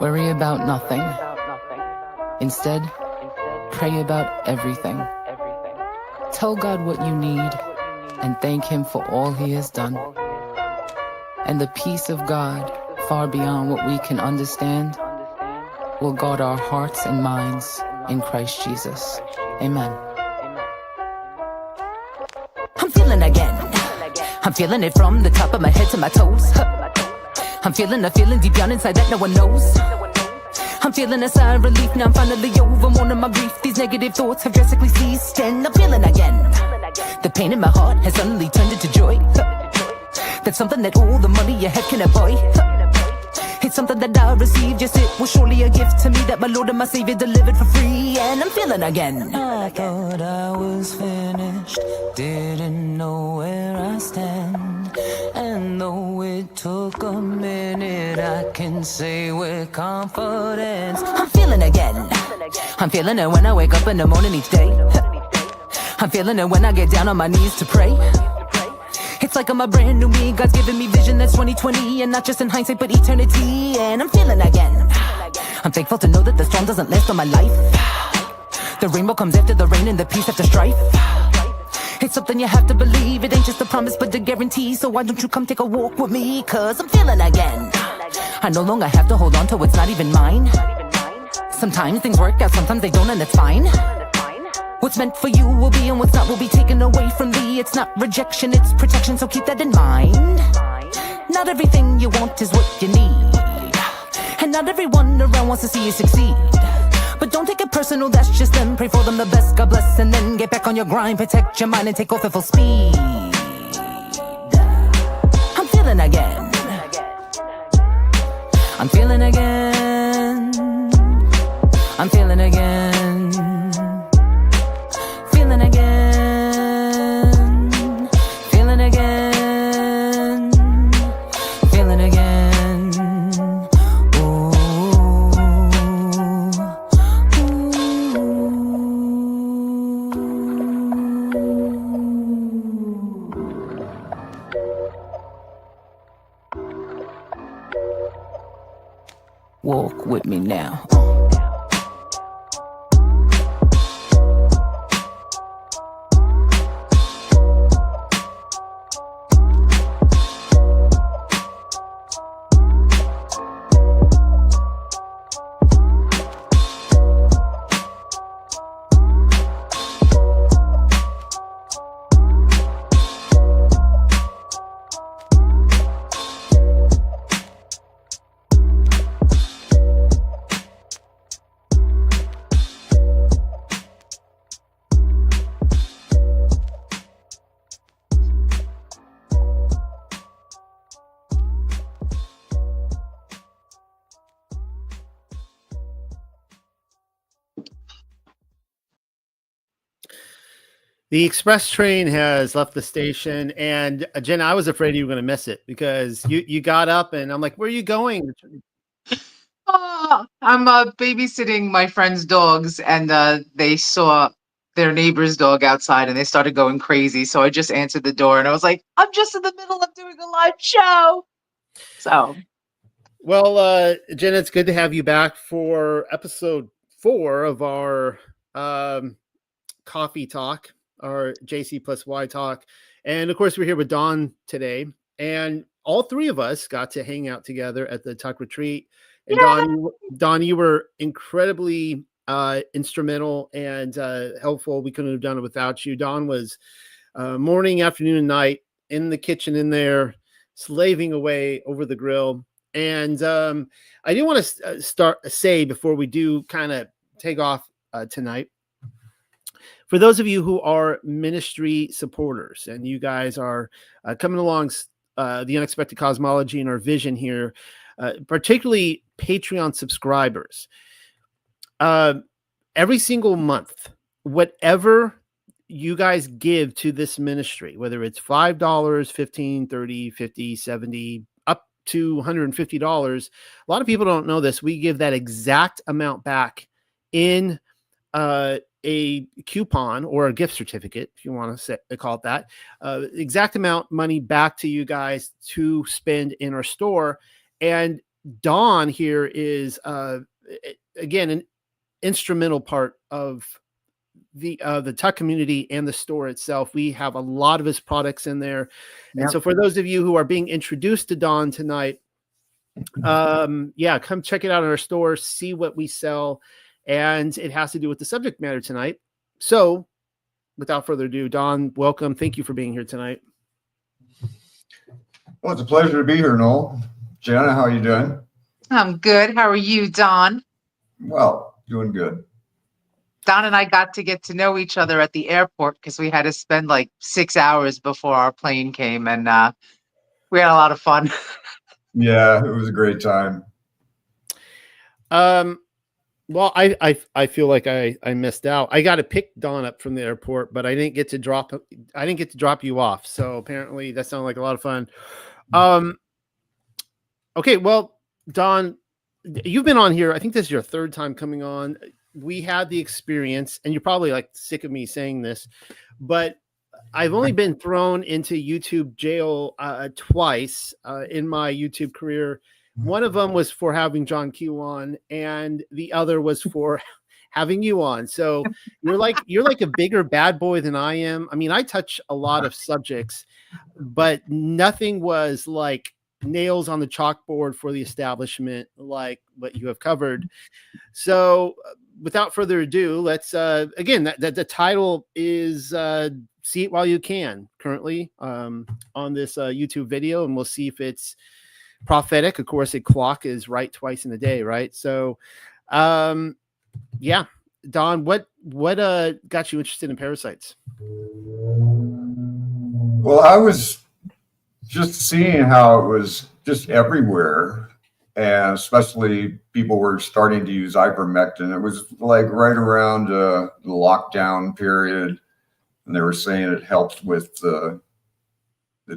Worry about nothing. Instead, pray about everything. Tell God what you need and thank Him for all He has done. And the peace of God, far beyond what we can understand, will guard our hearts and minds in Christ Jesus. Amen. I'm feeling again. I'm feeling it from the top of my head to my toes. I'm feeling a feeling deep down inside that no one knows. I'm feeling a sigh of relief, now I'm finally over one of my grief. These negative thoughts have drastically ceased, and I'm feeling again. The pain in my heart has suddenly turned into joy. That's something that all the money you have can avoid. It's something that I received, yes, it was surely a gift to me that my Lord and my Savior delivered for free, and I'm feeling again. I thought I was finished, didn't know where I stand. And though it took a minute, I can say with confidence, I'm feeling again. I'm feeling it when I wake up in the morning each day. I'm feeling it when I get down on my knees to pray. It's like I'm a brand new me, God's giving me vision that's 2020, and not just in hindsight but eternity, and I'm feeling again. I'm thankful to know that the storm doesn't last all my life. The rainbow comes after the rain and the peace after strife. It's something you have to believe, it ain't just a promise but a guarantee, so why don't you come take a walk with me, cause I'm feeling again. I no longer have to hold on to what's not even mine. Sometimes things work out, sometimes they don't, and that's fine. What's meant for you will be, and what's not will be taken away from thee. It's not rejection, it's protection, so keep that in mind. Not everything you want is what you need, and not everyone around wants to see you succeed. But don't take it personal, that's just them. Pray for them the best, God bless, and then get back on your grind. Protect your mind and take off at full speed. I'm feeling again. I'm feeling again. I'm feeling again. Feeling again. Feeling again. Feeling again. Ooh. Walk with me now. The express train has left the station, and Jen, I was afraid you were going to miss it because you got up, and I'm like, "Where are you going?" Oh, I'm babysitting my friend's dogs, and they saw their neighbor's dog outside, and they started going crazy. So I just answered the door, and I was like, "I'm just in the middle of doing a live show." So, well, Jen, it's good to have you back for episode 4 of our coffee talk, our JC plus Y talk, and of course we're here with Dawn today, and all 3 of us got to hang out together at the TUC retreat. And Dawn, you were incredibly instrumental and helpful. We couldn't have done it without you. Dawn was morning, afternoon, and night in the kitchen in there, slaving away over the grill. And I do want to say before we do kind of take off tonight, for those of you who are ministry supporters and you guys are coming along the unexpected cosmology and our vision here, particularly Patreon subscribers, every single month, whatever you guys give to this ministry, whether it's $5, $15, $30, $50, $70, up to $150, a lot of people don't know this. We give that exact amount back in a coupon or a gift certificate, if you want to call it that, exact amount money back to you guys to spend in our store. And Dawn here is again an instrumental part of the TUC community and the store itself. We have a lot of his products in there. And so for those of you who are being introduced to Dawn tonight, come check it out in our store, see what we sell. And it has to do with the subject matter tonight. So without further ado, Dawn, welcome. Thank you for being here tonight. Well, it's a pleasure to be here, Noel. Jana, how are you doing? I'm good. How are you, Don? Well, doing good. Don and I got to know each other at the airport because we had to spend like 6 hours before our plane came, and we had a lot of fun. Yeah, it was a great time. Well, I feel like I missed out. I got to pick Dawn up from the airport, but I didn't get to drop you off. So apparently that sounded like a lot of fun. Okay, well, Dawn, you've been on here. I think this is your third time coming on. We had the experience, and you're probably like sick of me saying this, but I've only been thrown into YouTube jail twice in my YouTube career. One of them was for having John Q on, and the other was for having you on. So you're like a bigger bad boy than I am. I mean, I touch a lot of subjects, but nothing was like nails on the chalkboard for the establishment like what you have covered. So without further ado, let's again, that the title is See It While You Can, currently on this YouTube video, and we'll see if it's prophetic. Of course, a clock is right twice in a day, right? So yeah, Don, what got you interested in parasites? Well, I was just seeing how it was just everywhere, and especially people were starting to use ivermectin. It was like right around the lockdown period, and they were saying it helped with the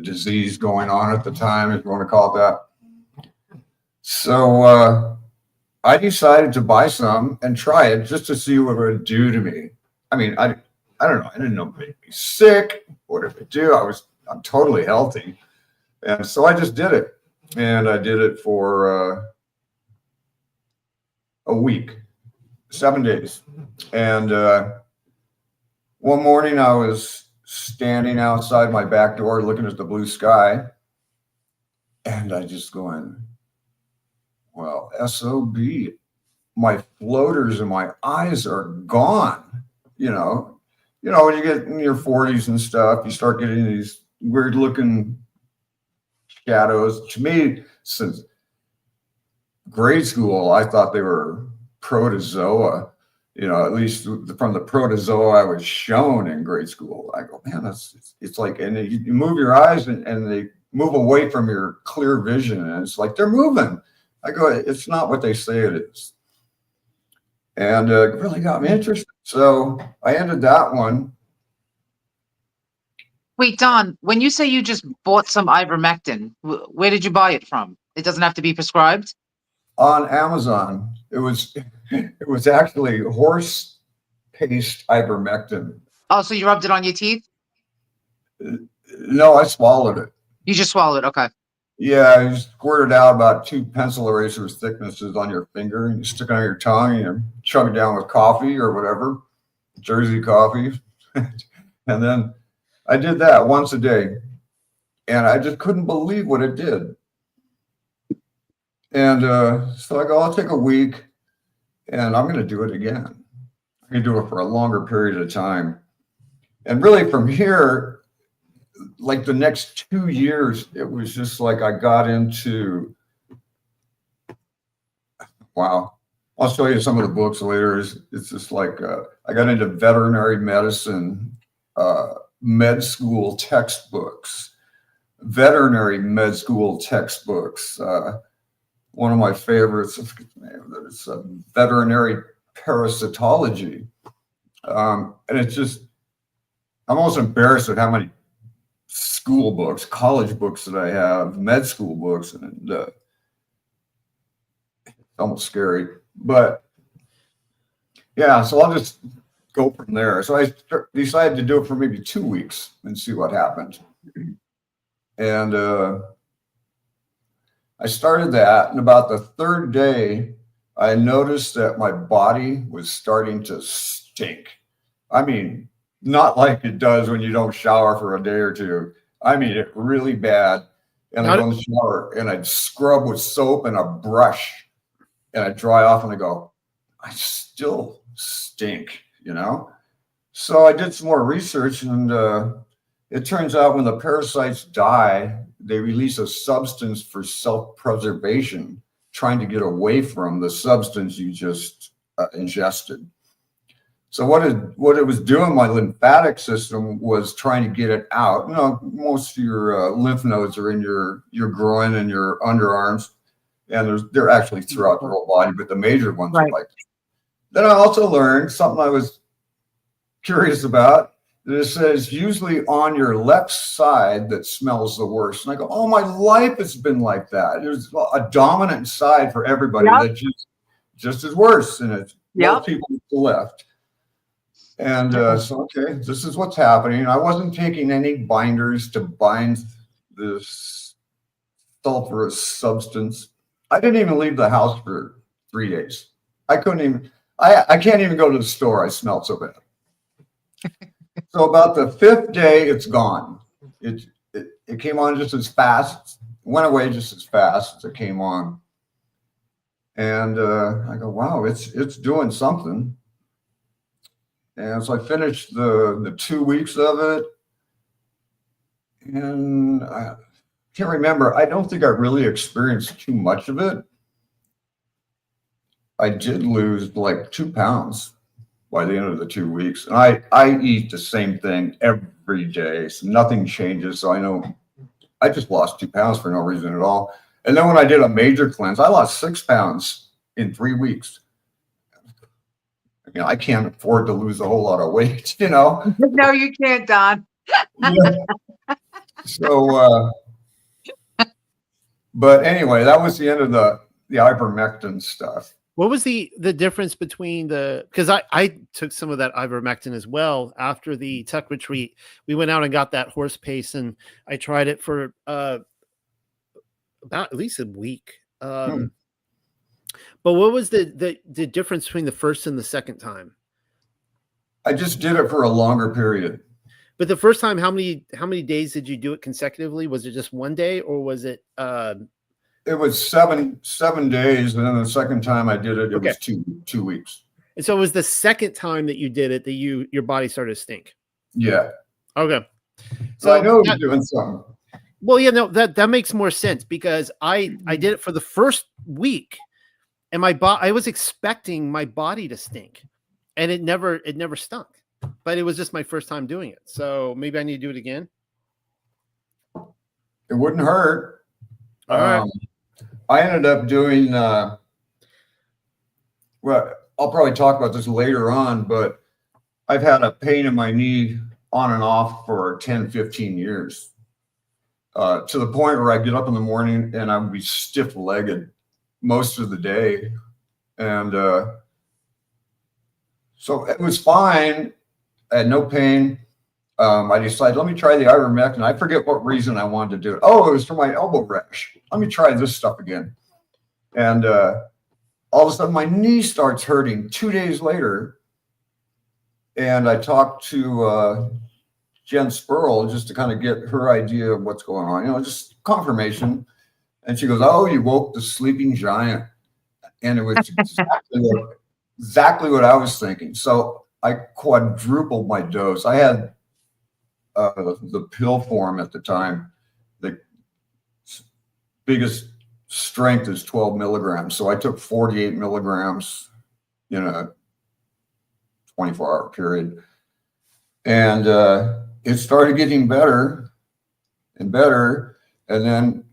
disease going on at the time, if you want to call it that. So I decided to buy some and try it just to see what it would do to me. I mean, I don't know. I didn't know if it made me sick. What did it do? I'm totally healthy. And so I just did it. And I did it for a week, 7 days. And one morning I was standing outside my back door looking at the blue sky. And I just going, well, SOB, my floaters and my eyes are gone. You know, when you get in your 40s and stuff, you start getting these weird looking shadows. To me, since grade school, I thought they were protozoa. You know, at least from the protozoa I was shown in grade school. I go, man, it's like, and you move your eyes and they move away from your clear vision, and it's like they're moving. I go, it's not what they say it is. And it really got me interested. So I ended that one. Wait, Don, when you say you just bought some ivermectin, where did you buy it from? It doesn't have to be prescribed? On Amazon. It was actually horse paste ivermectin. Oh, so you rubbed it on your teeth? No, I swallowed it. You just swallowed, okay. Yeah, you squirted out about 2 pencil erasers thicknesses on your finger, and you stick it on your tongue, and you chug it down with coffee or whatever, Jersey coffee. And then I did that once a day, and I just couldn't believe what it did. And so I go, I'll take a week, and I'm going to do it again. I'm going to do it for a longer period of time. And really from here, like the next 2 years, it was just like I got into, wow. I'll show you some of the books later. It's just like I got into veterinary medicine, med school textbooks, veterinary med school textbooks. One of my favorites, I forget the name of it, it's veterinary parasitology. And it's just, I'm almost embarrassed at how many school books, college books that I have, med school books, and it's almost scary. But yeah, so I'll just go from there. So I decided to do it for maybe 2 weeks and see what happened. And I started that, and about the third day, I noticed that my body was starting to stink. I mean, not like it does when you don't shower for a day or two. I mean, it really bad. And I go in the shower and I'd scrub with soap and a brush and I'd dry off and I go, I still stink, you know? So I did some more research, and it turns out when the parasites die, they release a substance for self-preservation, trying to get away from the substance you just ingested. So what it was doing, my lymphatic system was trying to get it out. You know, most of your lymph nodes are in your groin and your underarms, and they're actually throughout the whole body, but the major ones are like that. Then I also learned something I was curious about. It says usually on your left side that smells the worst. And I go, oh, my life has been like that. There's a dominant side for everybody that just is worse. And it's most people to the left. And so, okay, this is what's happening. I wasn't taking any binders to bind this sulfurous substance. I didn't even leave the house for 3 days. I couldn't even, I can't even go to the store. I smelled so bad. So about the 5th day, it's gone. It came on just as fast, went away just as fast as it came on. And I go, wow, it's doing something. And so I finished the 2 weeks of it. And I can't remember. I don't think I really experienced too much of it. I did lose like 2 pounds by the end of the 2 weeks. And I eat the same thing every day. So nothing changes. So I know I just lost 2 pounds for no reason at all. And then when I did a major cleanse, I lost 6 pounds in 3 weeks. You know, I can't afford to lose a whole lot of weight, you know. No, you can't, Don. So, but anyway, that was the end of the ivermectin stuff. What was the difference between because I took some of that ivermectin as well after the TUC retreat. We went out and got that horse paste, and I tried it for about at least a week. But what was the difference between the first and the second time? I just did it for a longer period. But the first time, how many days did you do it consecutively? Was it just 1 day, or was it? It was seven days, and then the second time I did it, it was 2 weeks. And so it was the second time that you did it that your body started to stink. Yeah. Okay. So I know you're doing something. Well, yeah, no, that makes more sense, because I did it for the first week, and I was expecting my body to stink, and it never stunk. But it was just my first time doing it. So maybe I need to do it again. It wouldn't hurt. All right. I ended up doing, well, I'll probably talk about this later on, but I've had a pain in my knee on and off for 10, 15 years, to the point where I get up in the morning and I would be stiff-legged most of the day. And so it was fine. I had no pain. I decided, let me try the ivermectin. I forget what reason I wanted to do it. Oh, it was for my elbow rash. Let me try this stuff again. And all of a sudden, my knee starts hurting 2 days later. And I talked to Jen Spurl just to kind of get her idea of what's going on, you know, just confirmation. And she goes, oh, you woke the sleeping giant. And it was exactly what I was thinking. So I quadrupled my dose. I had the pill form at the time. The biggest strength is 12 milligrams. So I took 48 milligrams in a 24-hour period. And it started getting better and better. And then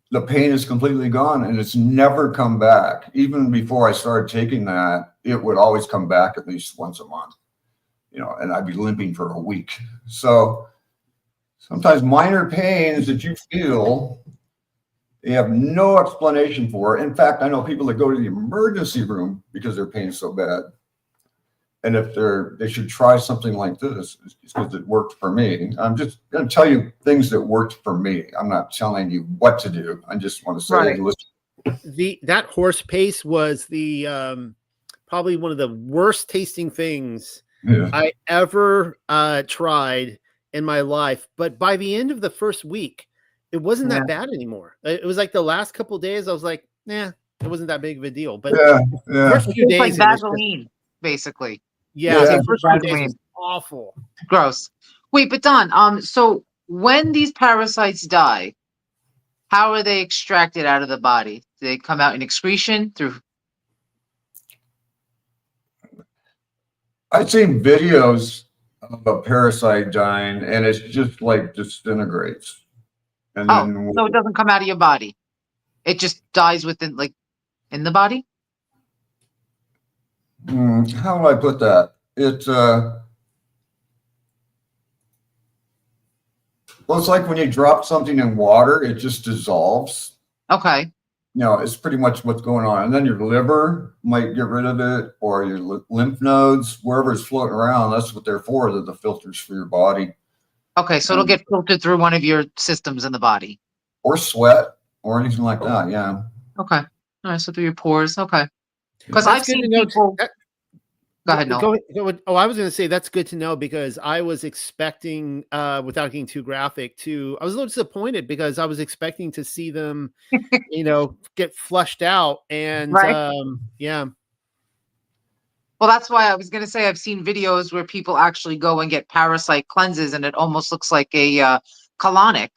the pain is completely gone, and it's never come back. Even before I started taking that, it would always come back at least once a month. You know, and I'd be limping for a week. So sometimes minor pains that you feel, you have no explanation for. In fact, I know people that go to the emergency room because their pain is so bad. And if they should try something like this, because it worked for me. I'm just going to tell you things that worked for me. I'm not telling you what to do. I just want to say, Right. listen. That horse paste was the probably one of the worst tasting things I ever tried in my life. But by the end of the first week, it wasn't that bad anymore. It was like the last couple of days, I was like, nah, it wasn't that big of a deal. But first few It's like days, it was Vaseline, basically. the It's first like few days Vaseline. was awful. Gross. Wait, but Don, so when these parasites die, how are they extracted out of the body? Do they come out in excretion through? I've seen videos of a parasite dying, and it's just like disintegrates. And then So it doesn't come out of your body. It just dies within, like, in the body? how do I put that? It's well, it's like when you drop something in water, it just dissolves. Okay. It's pretty much what's going on. And then your liver might get rid of it, or your lymph nodes, wherever it's floating around. That's what they're for. They're the filters for your body. Okay, so it'll get filtered through one of your systems in the body. Or sweat, or anything like that. Yeah. Okay. All right, so through your pores. Okay. Because That's I've good seen to know. people. Go ahead, Noel. Oh, I was going to say that's good to know, because I was expecting, without getting too graphic, I was a little disappointed because I was expecting to see them, get flushed out. And yeah. Well, that's why I was going to say I've seen videos where people actually go and get parasite cleanses, and it almost looks like a colonic,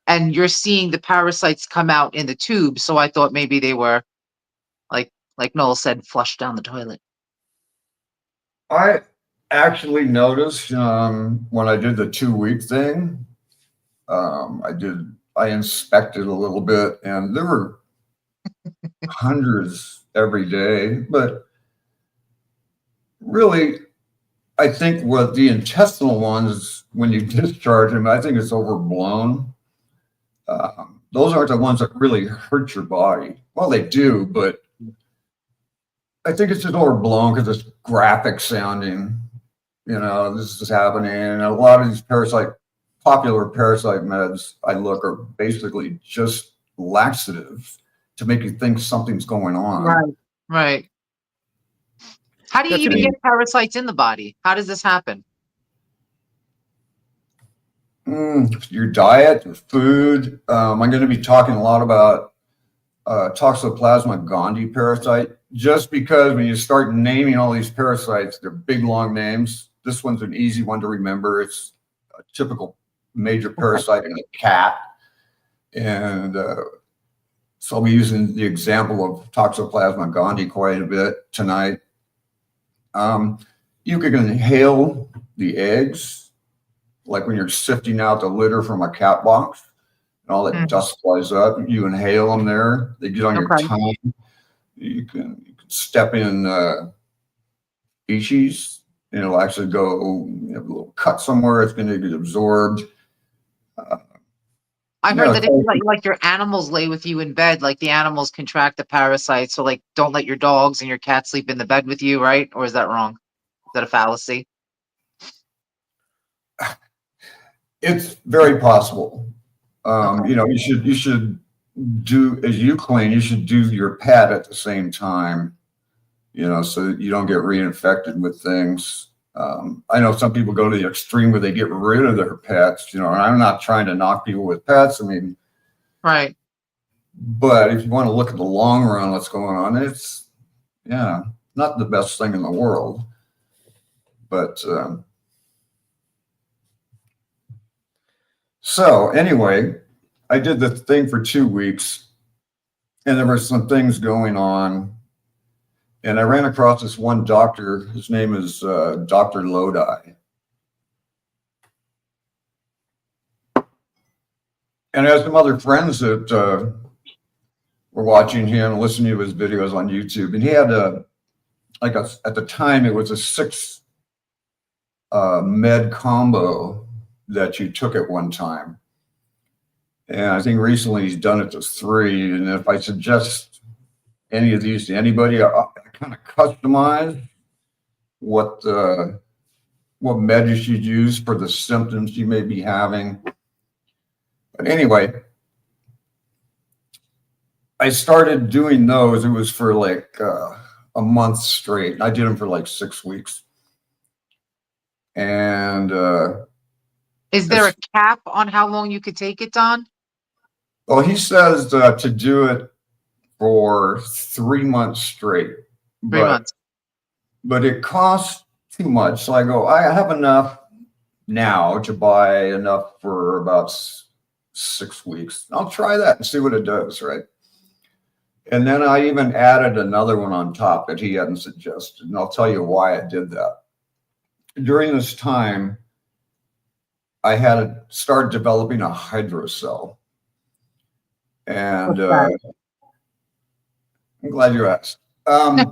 and you're seeing the parasites come out in the tube. So I thought maybe they were, like Noel said, flushed down the toilet. I actually noticed when I did the 2-week thing, I inspected a little bit, and there were hundreds every day. But really, I think what the intestinal ones, when you discharge them, I think it's overblown. Those aren't the ones that really hurt your body. Well, they do, but I think it's just overblown because it's graphic sounding. This is happening. And a lot of these popular parasite meds I look are basically just laxatives to make you think something's going on. Right. How do you even get parasites in the body? How does this happen? Your diet, food. I'm going to be talking a lot about Toxoplasma gondii parasite, just because when you start naming all these parasites, they're big, long names. This one's an easy one to remember. It's a typical major parasite in a cat. And so I'll be using the example of Toxoplasma gondii quite a bit tonight. You can inhale the eggs, like when you're sifting out the litter from a cat box. And all that dust flies up. You inhale them there. They get on your tongue. You can step in feces, and it'll actually go. You have a little cut somewhere. It's going to get absorbed. I heard that if you let your animals lay with you in bed, like the animals contract the parasite. So, like, don't let your dogs and your cats sleep in the bed with you, right? Or is that wrong? Is that a fallacy? It's very possible. You should do, as you clean, you should do your pet at the same time, so that you don't get reinfected with things. I know some people go to the extreme where they get rid of their pets, and I'm not trying to knock people with pets. I mean, right. But if you want to look at the long run, what's going on, it's, not the best thing in the world. But, so anyway, I did the thing for 2 weeks, and there were some things going on, and I ran across this one doctor. His name is Dr. Lodi. And I had some other friends that were watching him, listening to his videos on YouTube, and he had at the time, it was a 6 med combo that you took at one time. And I think recently he's done it to 3. And if I suggest any of these to anybody, I kind of customize what meds you should use for the symptoms you may be having. But anyway, I started doing those. It was for like a month straight. I did them for like 6 weeks. And Is there a cap on how long you could take it, Don? well, he says to do it for 3 months straight. 3 months. But it costs too much. So I go, I have enough now to buy enough for about 6 weeks. I'll try that and see what it does, right? And then I even added another one on top that he hadn't suggested. And I'll tell you why I did that. During this time, I had started developing a hydrocell. And I'm glad you asked. I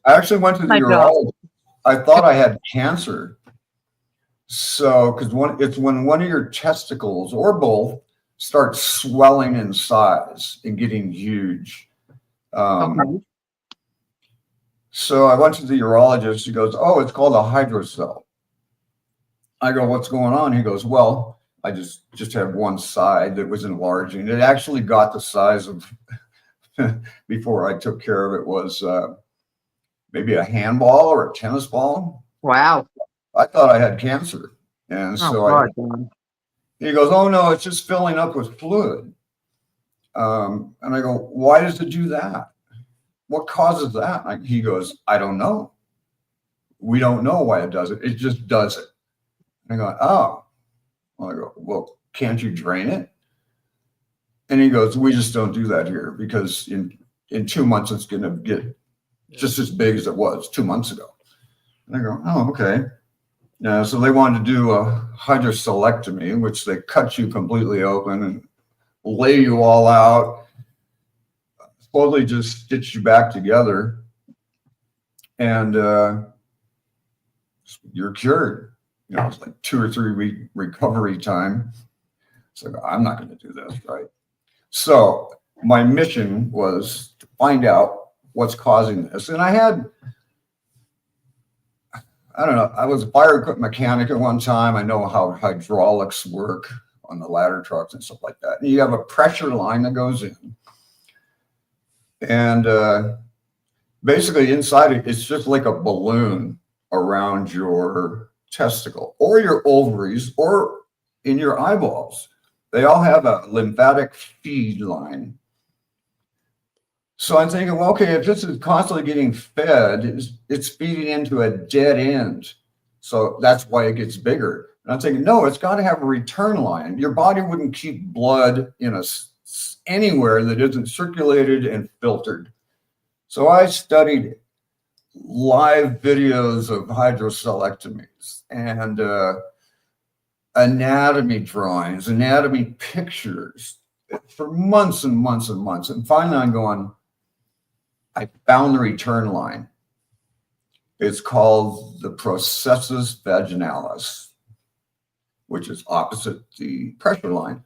actually went to the urologist. I thought I had cancer. So, because it's when one of your testicles or both starts swelling in size and getting huge. Okay. So I went to the urologist. He goes, "Oh, it's called a hydrocell." I go, "What's going on?" He goes, "Well, I just had one side that was enlarging. It actually got the size of before I took care of it was maybe a handball or a tennis ball." Wow. I thought I had cancer. And so he goes, "Oh no, it's just filling up with fluid." And I go, "Why does it do that? What causes that?" He goes, "I don't know. We don't know why it does it. It just does it." And I go, "Oh." Well, I go, "Well, can't you drain it?" And he goes, "We just don't do that here because in 2 months it's going to get just as big as it was 2 months ago." And I go, "Oh, okay." So they wanted to do a hydrocellectomy, which they cut you completely open and lay you all out, supposedly just stitch you back together, and you're cured. It's like 2 or 3 week recovery time. So I'm not going to do this, right? So my mission was to find out what's causing this. And I don't know, I was a fire equipment mechanic at one time. I know how hydraulics work on the ladder trucks and stuff like that. And you have a pressure line that goes in. And basically inside it, it's just like a balloon around your testicle or your ovaries or in your eyeballs. They all have a lymphatic feed line. So I'm thinking, well, okay, if this is constantly getting fed, it's feeding into a dead end. So that's why it gets bigger. And I'm thinking, no, it's got to have a return line. Your body wouldn't keep blood anywhere that isn't circulated and filtered. So I studied live videos of hydrocellectomies and anatomy drawings, anatomy pictures for months and months and months. And finally I'm going, I found the return line. It's called the processus vaginalis, which is opposite the pressure line.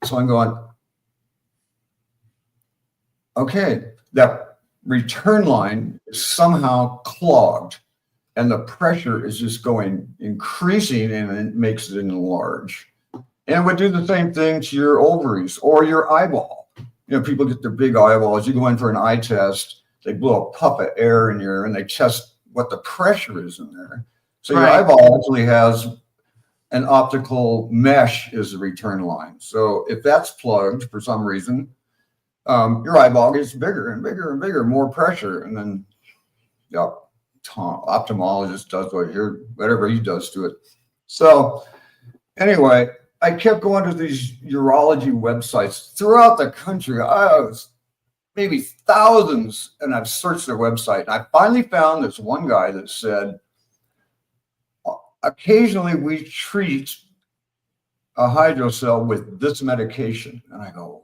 So I'm going, okay, that return line is somehow clogged and the pressure is just increasing and it makes it enlarge. And it would do the same thing to your ovaries or your eyeball. People get their big eyeballs. You go in for an eye test, they blow a puff of air in and they test what the pressure is in there. So your eyeball actually has an optical mesh as the return line. So if that's plugged for some reason, your eyeball gets bigger and bigger and bigger, more pressure. And then ophthalmologist does whatever he does to it. So anyway, I kept going to these urology websites throughout the country. I was maybe thousands, and I've searched their website. And I finally found this one guy that said, occasionally we treat a hydrocell with this medication. And I go,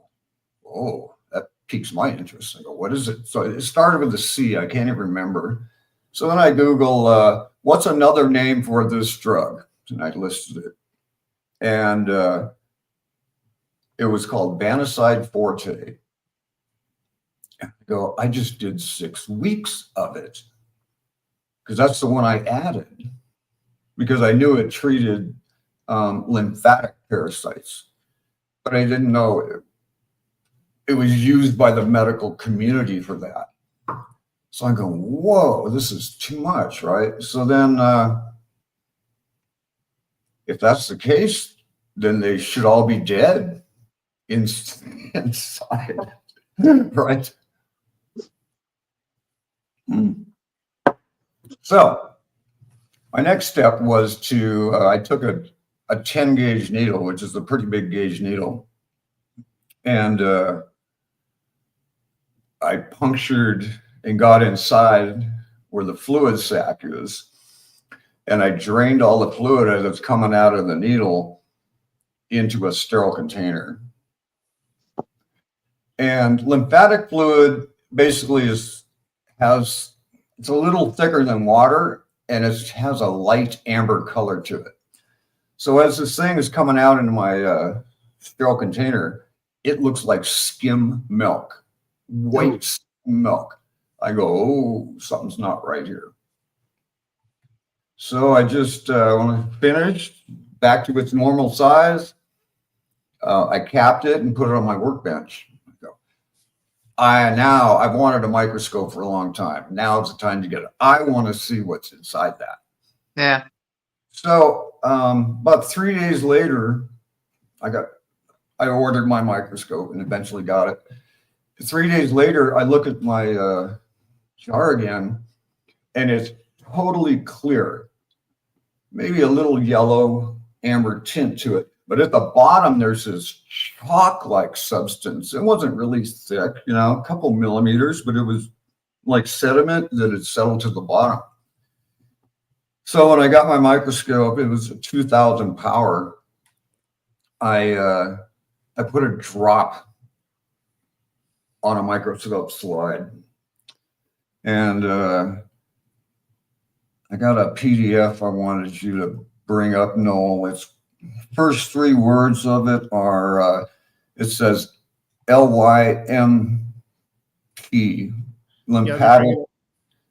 oh, that piques my interest. I go, what is it? So it started with a C. I can't even remember. So then I Google, what's another name for this drug? And I listed it. And it was called Parasite Forte. I go, I just did 6 weeks of it. because that's the one I added because I knew it treated lymphatic parasites, but I didn't know it was used by the medical community for that. So I go, whoa, this is too much, right? So then if that's the case, then they should all be dead inside, right? So my next step was to, I took a 10 gauge needle, which is a pretty big gauge needle. And I punctured and got inside where the fluid sac is. And I drained all the fluid as it's coming out of the needle into a sterile container. And lymphatic fluid basically it's a little thicker than water, and it has a light amber color to it. So as this thing is coming out into my sterile container, it looks like skim milk, white milk. I go, oh, something's not right here. So I just, when I finished, back to its normal size, I capped it and put it on my workbench. I've wanted a microscope for a long time. Now it's the time to get it. I want to see what's inside that. Yeah. So about 3 days later, I ordered my microscope and eventually got it. 3 days later, I look at my jar again, and it's totally clear. Maybe a little yellow amber tint to it. But at the bottom, there's this chalk-like substance. It wasn't really thick, a couple millimeters, but it was like sediment that had settled to the bottom. So when I got my microscope, it was a 2000 power. I put a drop on a microscope slide. And I got a PDF I wanted you to bring up, Noel. It's first 3 words of it are, it says LYMP, lymphatic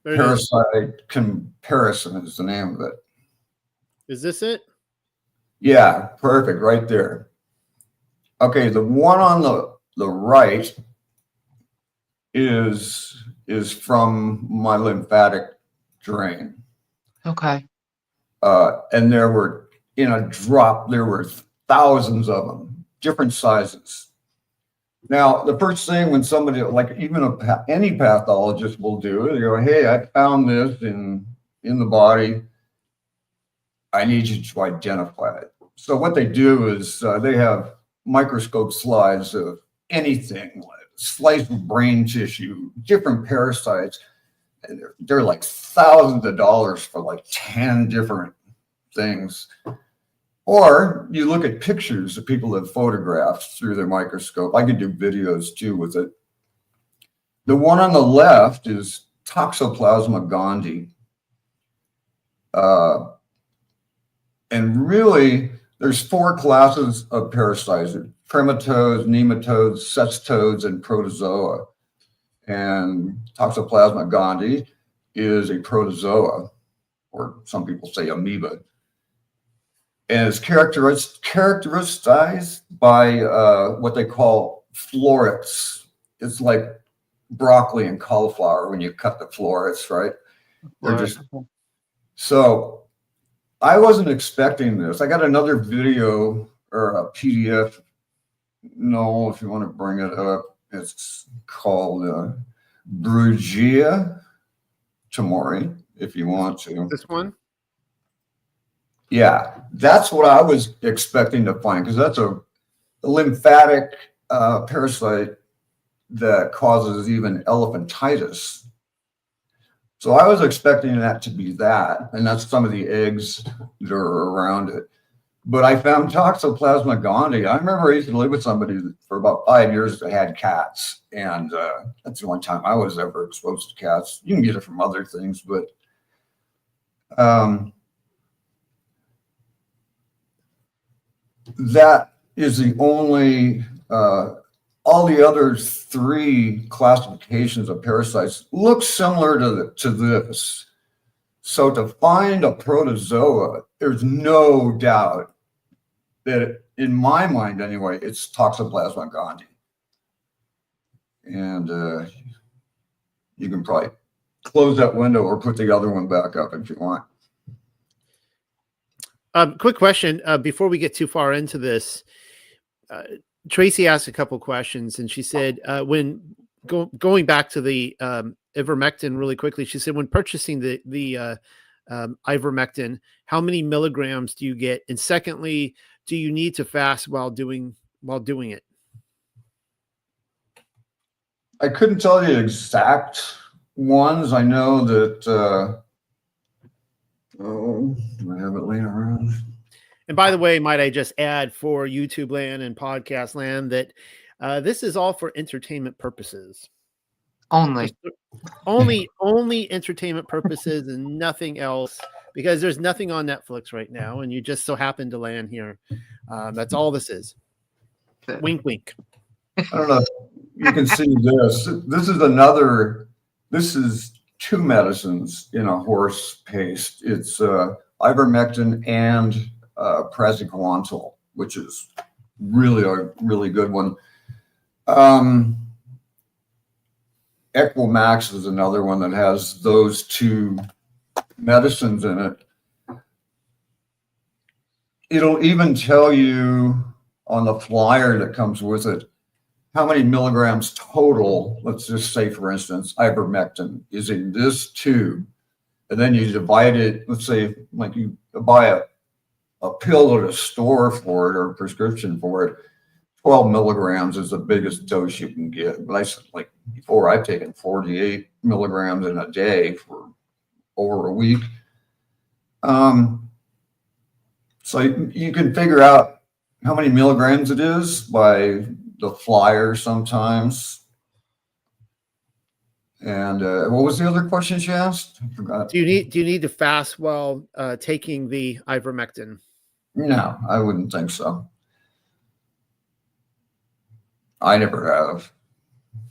parasite comparison is the name of it. Is this it? Yeah, perfect, right there. Okay, the one on the right is from my lymphatic drain. Okay. And there were, in a drop, there were thousands of them, different sizes. Now, the first thing when somebody, like even any pathologist will do, they go, hey, I found this in the body. I need you to identify it. So what they do is they have microscope slides of anything, like slice of brain tissue, different parasites. And they're like thousands of dollars for like 10 different things. Or you look at pictures of people that photographed through their microscope. I could do videos too with it. The one on the left is Toxoplasma gondii. And really, there's 4 classes of parasites: trematodes, nematodes, cestodes, and protozoa. And Toxoplasma gondii is a protozoa, or some people say amoeba. And it's characterized by what they call florets. It's like broccoli and cauliflower when you cut the florets, right? They're just so. I wasn't expecting this. I got another video or a PDF. No, if you want to bring it up, it's called Brugia Tamori, if you want to. This one? Yeah, that's what I was expecting to find, because that's a lymphatic parasite that causes even elephantitis. So I was expecting that to be that, and that's some of the eggs that are around it. But I found Toxoplasma gondii. I remember I used to live with somebody for about 5 years that had cats, and that's the only time I was ever exposed to cats. You can get it from other things, but that is the only, all the other 3 classifications of parasites look similar to this. So to find a protozoa, there's no doubt that, in my mind anyway, it's Toxoplasma gondii. And you can probably close that window or put the other one back up if you want. Quick question before we get too far into this. Tracy asked a couple questions, and she said, when going back to the ivermectin really quickly, she said, when purchasing the ivermectin, how many milligrams do you get? And secondly, do you need to fast while doing it? I couldn't tell you exact ones. I know that. Oh, I have it laying around. And by the way, might I just add for YouTube land and podcast land that this is all for entertainment purposes. Only. Only entertainment purposes and nothing else, because there's nothing on Netflix right now, and you just so happen to land here. That's all this is. Wink, wink. I don't know. You can see this. This is two medicines in a horse paste. It's ivermectin and praziquantel, which is really a really good one. Equimax is another one that has those two medicines in it. It'll even tell you on the flyer that comes with it how many milligrams total, let's just say, for instance, ivermectin is in this tube. And then you divide it, let's say, like you buy a pill at a store for it or a prescription for it. 12 milligrams is the biggest dose you can get. But I said, like before, I've taken 48 milligrams in a day for over a week. So you can figure out how many milligrams it is by the flyer sometimes. And what was the other question she asked? I forgot. Do you need to fast while taking the ivermectin? No, I wouldn't think so. I never have.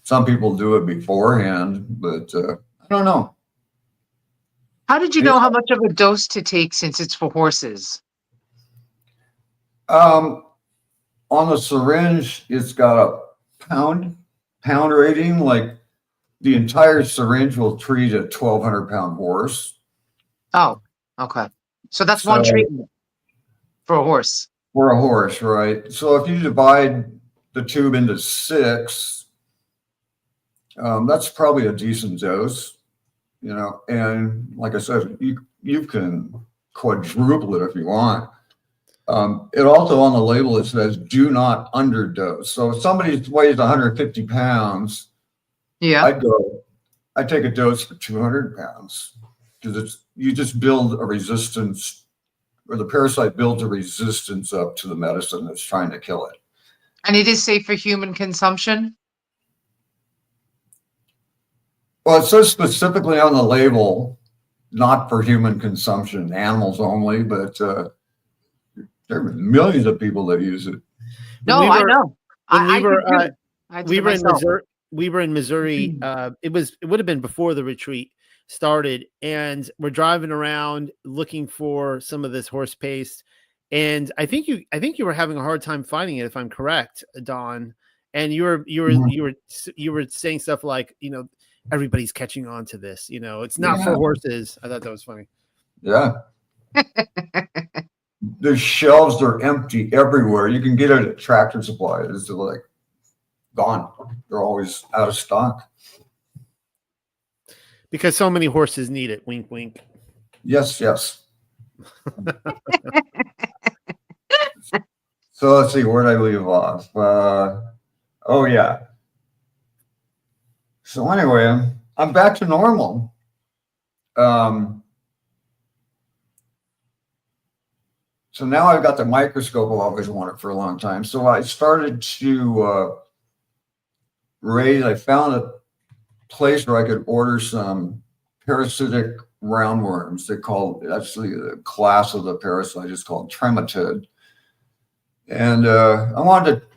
Some people do it beforehand, but I don't know. How did you know how much of a dose to take since it's for horses? On the syringe, it's got a pound rating. Like the entire syringe will treat a 1,200-pound horse. Oh, okay. So that's one treatment for a horse. For a horse, right? So if you divide the tube into 6, that's probably a decent dose, you know. And like I said, you can quadruple it if you want. It also on the label, it says do not underdose. So if somebody weighs 150 pounds, yeah, I'd take a dose for 200 pounds because you just build a resistance, or the parasite builds a resistance up to the medicine that's trying to kill it. And it is safe for human consumption? Well, it says specifically on the label, not for human consumption, animals only, but there are millions of people that use it. No, I know. We were in Missouri. It would have been before the retreat started, and we're driving around looking for some of this horse paste. And I think you were having a hard time finding it, if I'm correct, Don. And you were saying stuff like, you know, everybody's catching on to this. You know, it's not for horses. I thought that was funny. Yeah. The shelves are empty everywhere. You can get it at Tractor Supply. It's like gone. They're always out of stock. Because so many horses need it. Wink, wink. Yes, yes. So let's see, where did I leave off? Oh yeah. So anyway, I'm back to normal. So now I've got the microscope. I've always wanted for a long time. So I started to I found a place where I could order some parasitic roundworms. Actually the class of the parasite is called trematid. And I wanted to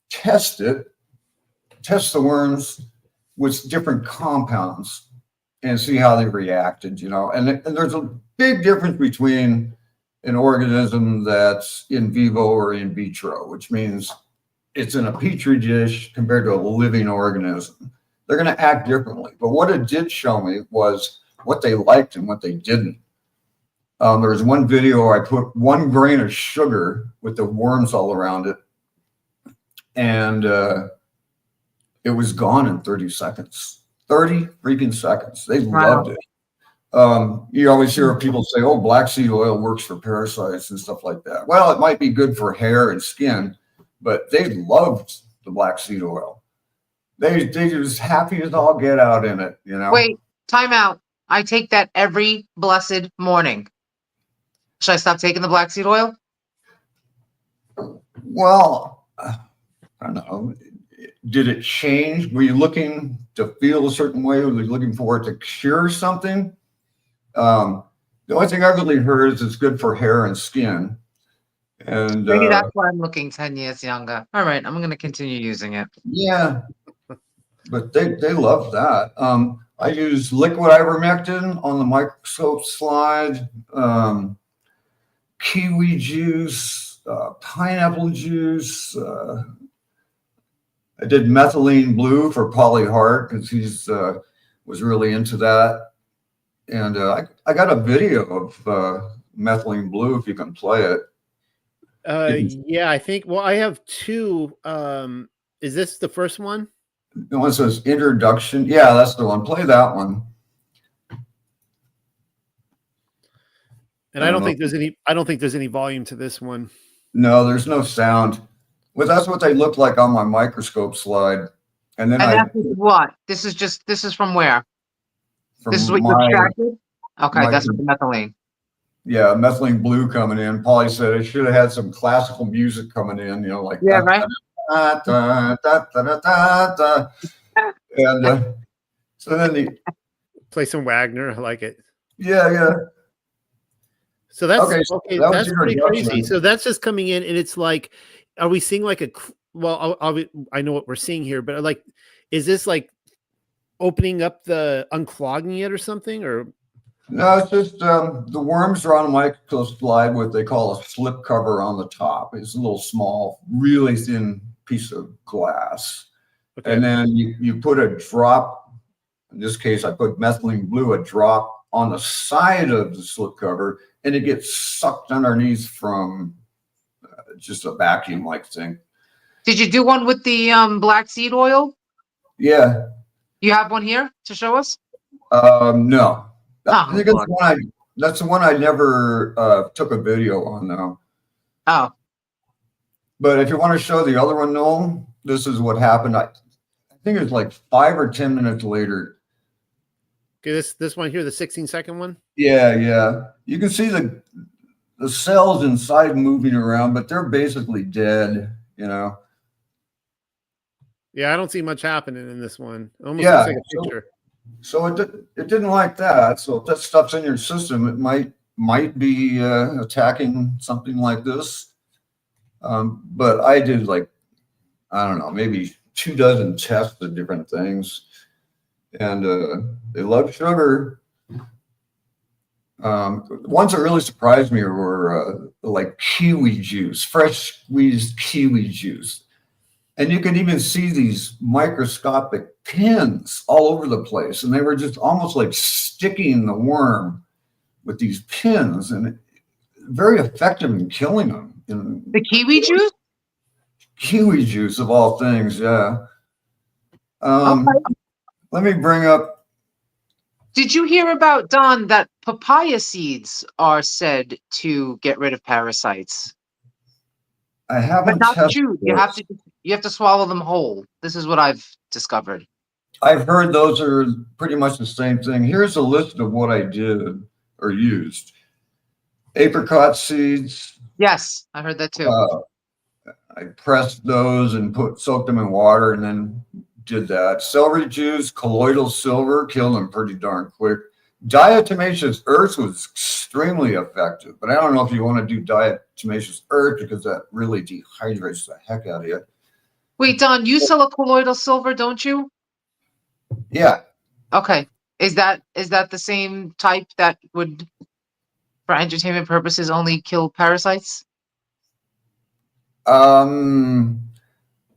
test the worms with different compounds. and see how they reacted, you know. And there's a big difference between an organism that's in vivo or in vitro, which means it's in a petri dish compared to a living organism. They're going to act differently. But what it did show me was what they liked and what they didn't. There was one video I put 1 grain of sugar with the worms all around it, and it was gone in 30 seconds. 30 freaking seconds. They loved it. You always hear people say, oh, black seed oil works for parasites and stuff like that. Well, it might be good for hair and skin, but they loved the black seed oil. They was happy as all get out in it, you know. Wait, time out. I take that every blessed morning. Should I stop taking the black seed oil? Well, I don't know. Did it change? Were you looking to feel a certain way? Were you looking for it to cure something? The only thing I've really heard is it's good for hair and skin. And maybe that's why I'm looking 10 years younger. All right, I'm going to continue using it. Yeah, but they love that. I use liquid ivermectin on the microscope slide, kiwi juice, pineapple juice. I did methylene blue for Polly Hart because he's was really into that. And I got a video of methylene blue if you can play it. Yeah, I think. Well, I have 2. Is this the first one? The one says introduction. Yeah, that's the one. Play that one. And I don't think there's any. I don't think there's any volume to this one. No, there's no sound. Well, that's what they look like on my microscope slide. And then that's what? This is from where? This is what you extracted? Okay, that's the methylene. Yeah, methylene blue coming in. Polly said it should have had some classical music coming in, you know, like yeah, right. And so then play some Wagner. I like it. Yeah. So that's okay. That's pretty crazy. So that's just coming in, and it's like, are we seeing like a? Well, I know what we're seeing here, but like, is this like opening up unclogging it or something, or? No, it's just the worms are on a microscope slide, what they call a slip cover on the top. It's a little small, really thin piece of glass. Okay. And then you put a drop, in this case, I put methylene blue, a drop on the side of the slip cover, and it gets sucked underneath from just a vacuum-like thing. Did you do one with the black seed oil? Yeah. You have one here to show us? No. Oh, I think that's the one I never took a video on, though. Oh. But if you want to show the other one, Noel, this is what happened. I think it was like 5 or 10 minutes later. Okay, this one here, the 16-second one? Yeah. You can see the cells inside moving around, but they're basically dead, you know. Yeah, I don't see much happening in this one. It almost looks like a picture. So it didn't like that. So if that stuff's in your system, it might be attacking something like this. But I did like, I don't know, maybe 24 tests of different things, and they love sugar. Ones that really surprised me were like kiwi juice, fresh squeezed kiwi juice. And you can even see these microscopic pins all over the place. And they were just almost like sticking the worm with these pins, and very effective in killing them. The kiwi juice? Kiwi juice, of all things, yeah. Okay. Let me bring up. Did you hear about, Don, that papaya seeds are said to get rid of parasites? I haven't but not tested chewed. You have to swallow them whole. This is what I've discovered. I've heard those are pretty much the same thing. Here's a list of what I did or used. Apricot seeds. Yes, I heard that too. I pressed those and soaked them in water and then did that. Celery juice, colloidal silver, killed them pretty darn quick. Diatomaceous earth was extremely effective, but I don't know if you want to do diatomaceous earth because that really dehydrates the heck out of you. Wait, Don, you sell a colloidal silver, don't you? Yeah. Okay. Is that the same type that would, for entertainment purposes, only kill parasites? I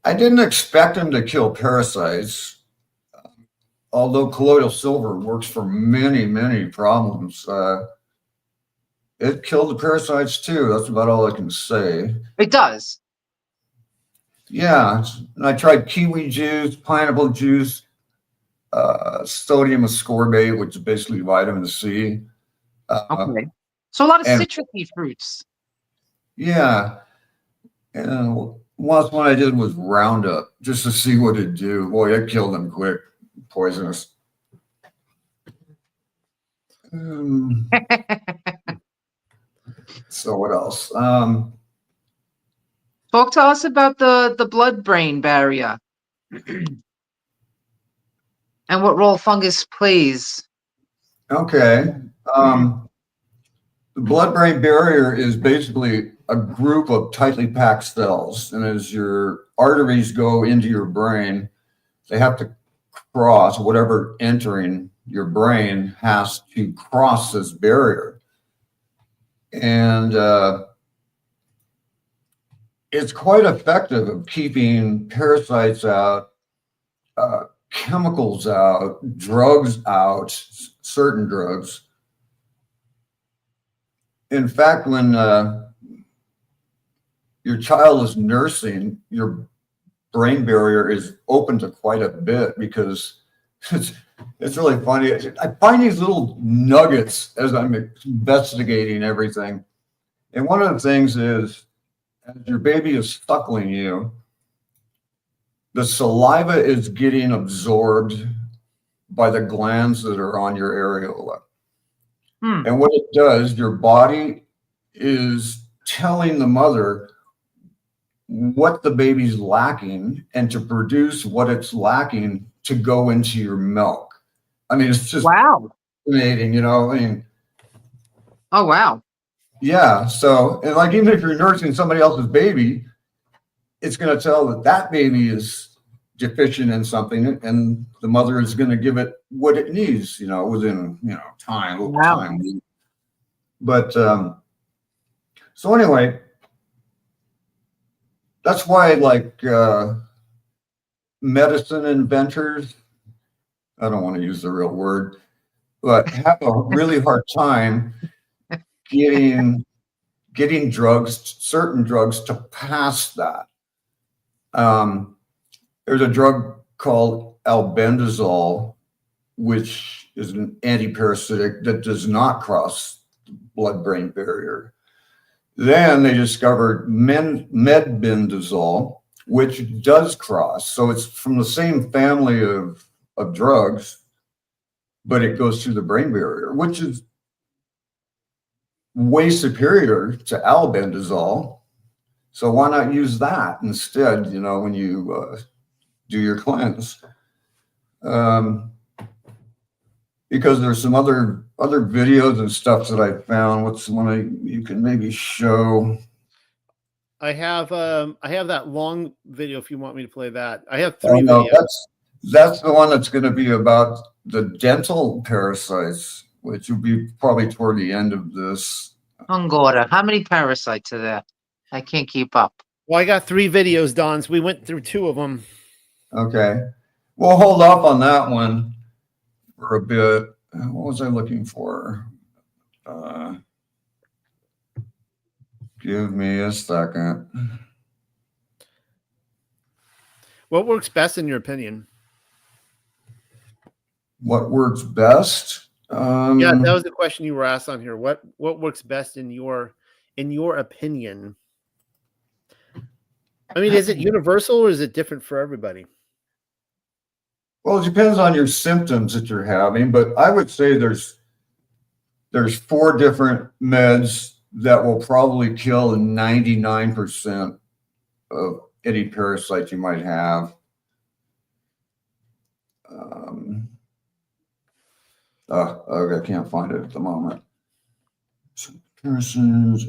didn't expect him to kill parasites, although colloidal silver works for many, many problems. It killed the parasites too. That's about all I can say. It does. Yeah, and I tried kiwi juice, pineapple juice, sodium ascorbate, which is basically vitamin C. Okay. So a lot of and- citrusy fruits. Yeah, and last one I did was Roundup, just to see what it'd do. Boy, it killed them quick, poisonous. So what else? Talk to us about the blood-brain barrier and what role fungus plays. Okay. The blood-brain barrier is basically a group of tightly packed cells, and as your arteries go into your brain, they have to cross whatever entering your brain has to cross this barrier. And it's quite effective of keeping parasites out, chemicals out, drugs out, certain drugs. In fact, when your child is nursing, your brain barrier is open to quite a bit because it's really funny. I find these little nuggets as I'm investigating everything. And one of the things is, as your baby is suckling you, the saliva is getting absorbed by the glands that are on your areola. And what it does, your body is telling the mother what the baby's lacking and to produce what it's lacking to go into your milk. I mean, it's just fascinating, you know. I mean, oh wow. Yeah. So, and like, even if you're nursing somebody else's baby, it's going to tell that that baby is deficient in something, and the mother is going to give it what it needs, you know, within, you know, time, little time. But so anyway, that's why, like, medicine inventors, I don't want to use the real word, but have a really hard time getting drugs, certain drugs, to pass that. There's a drug called albendazole, which is an antiparasitic that does not cross the blood-brain barrier. Then they discovered medbendazole, which does cross. So it's from the same family of drugs, but it goes through the brain barrier, which is way superior to albendazole. So why not use that instead, you know, when you do your cleanse? Because there's some other videos and stuff that I found. What's the one you can maybe show? I have that long video if you want me to play that. I have three videos. That's the one that's going to be about the dental parasites, which will be probably toward the end of this. Angora, how many parasites are there? I can't keep up. Well, I got 3 videos, Don. So we went through 2 of them. Okay. We'll hold off on that one for a bit. What was I looking for? Give me a second. What works best in your opinion? What works best? Yeah, that was the question you were asked on here. What works best in your opinion? I mean, is it universal or is it different for everybody? Well, it depends on your symptoms that you're having, but I would say there's 4 different meds that will probably kill 99% of any parasite you might have. I can't find it at the moment. Parasites.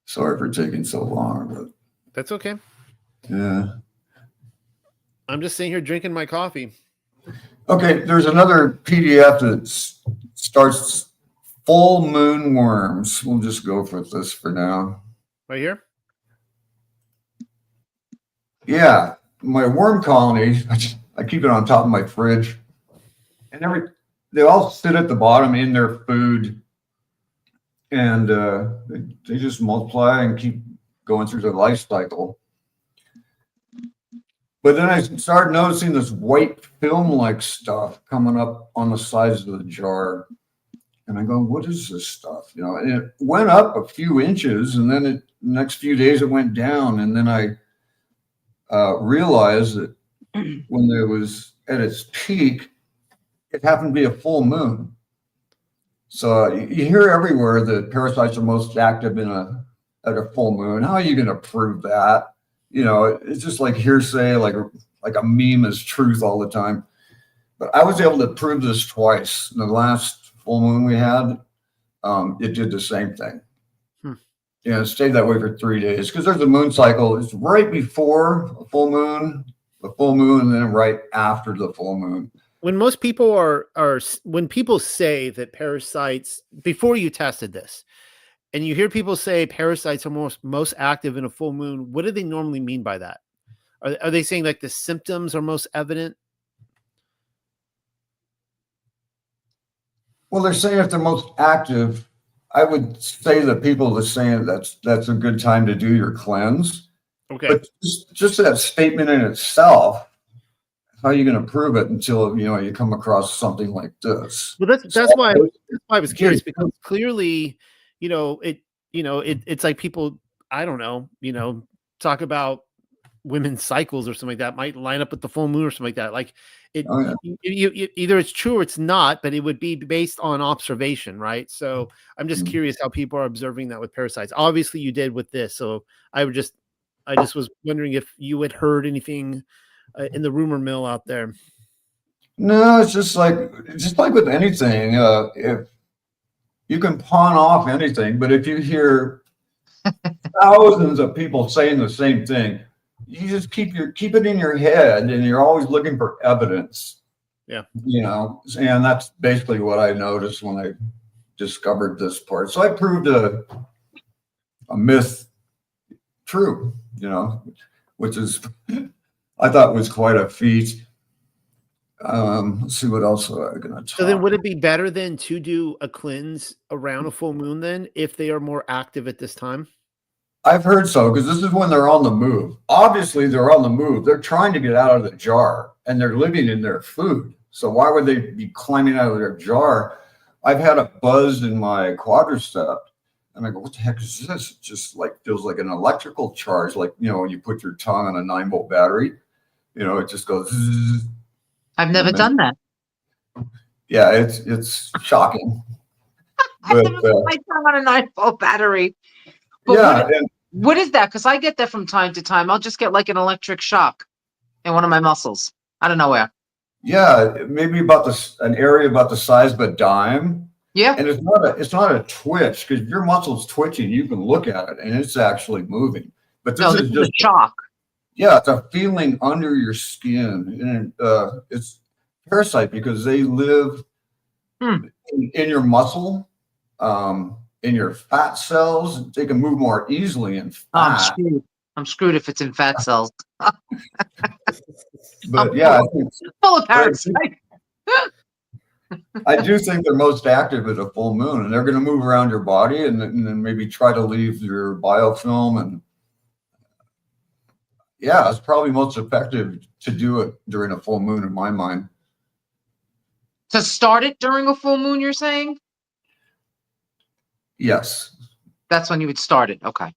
Sorry for taking so long, but That's okay. Yeah. I'm just sitting here drinking my coffee. Okay, there's another PDF that starts full moon worms. We'll just go for this for now. Right here? Yeah, my worm colony, I keep it on top of my fridge. And they all sit at the bottom in their food. And they just multiply and keep going through their life cycle. But then I started noticing this white film-like stuff coming up on the sides of the jar. And I go, what is this stuff? You know, and it went up a few inches, and then the next few days it went down. And then I realized that when it was at its peak, it happened to be a full moon. So you hear everywhere that parasites are most active at a full moon. How are you going to prove that? You know, it's just like hearsay, like a meme is truth all the time. But I was able to prove this twice. In the last full moon we had, it did the same thing. Yeah, it stayed that way for 3 days because there's a moon cycle. It's right before a full moon, and then right after the full moon. When most people when people say that parasites, before you tested this, and you hear people say parasites are most active in a full moon, what do they normally mean by that? Are they saying like the symptoms are most evident? Well, they're saying if they're most active, I would say that people are saying that's a good time to do your cleanse. Okay. But just that statement in itself, how are you going to prove it until you come across something like this? Well, that's why I was curious, because clearly, it's like people, I don't know, talk about women's cycles or something like that, might line up with the full moon or something like that. Like either it's true or it's not, but it would be based on observation, right? So I'm just curious how people are observing that with parasites. Obviously you did with this. So I just was wondering if you had heard anything in the rumor mill out there. No, it's just like with anything, if you can pawn off anything, but if you hear thousands of people saying the same thing, you just keep it in your head, and you're always looking for evidence. Yeah. And that's basically what I noticed when I discovered this part. So I proved a myth true, which is, I thought was quite a feat. Let's see what else are I going to talk. So then would it be better then to do a cleanse around a full moon then, if they are more active at this time? I've heard so, because this is when they're on the move. Obviously, they're on the move. They're trying to get out of the jar, and they're living in their food. So why would they be climbing out of their jar? I've had a buzz in my quadricep, and I go, what the heck is this? It just feels like an electrical charge, like, when you put your tongue on a 9-volt battery, it just goes. Zzz. I've never done that. Yeah, it's shocking. I've never put my tongue on a 9-volt battery. But yeah. What is that? Because I get that from time to time. I'll just get like an electric shock in one of my muscles. I don't know where. Yeah, maybe an area about the size of a dime. Yeah. And it's not a twitch, because your muscle's twitching. You can look at it, and it's actually moving. But this is just a shock. Yeah, it's a feeling under your skin, and it's parasite because they live in your muscle. In your fat cells, they can move more easily in fat. I'm screwed if it's in fat cells. But yeah, I think full of parasites. I do think they're most active at a full moon, and they're going to move around your body and then maybe try to leave your biofilm. And yeah, it's probably most effective to do it during a full moon, in my mind. To start it during a full moon, you're saying? Yes. That's when you would start it. Okay.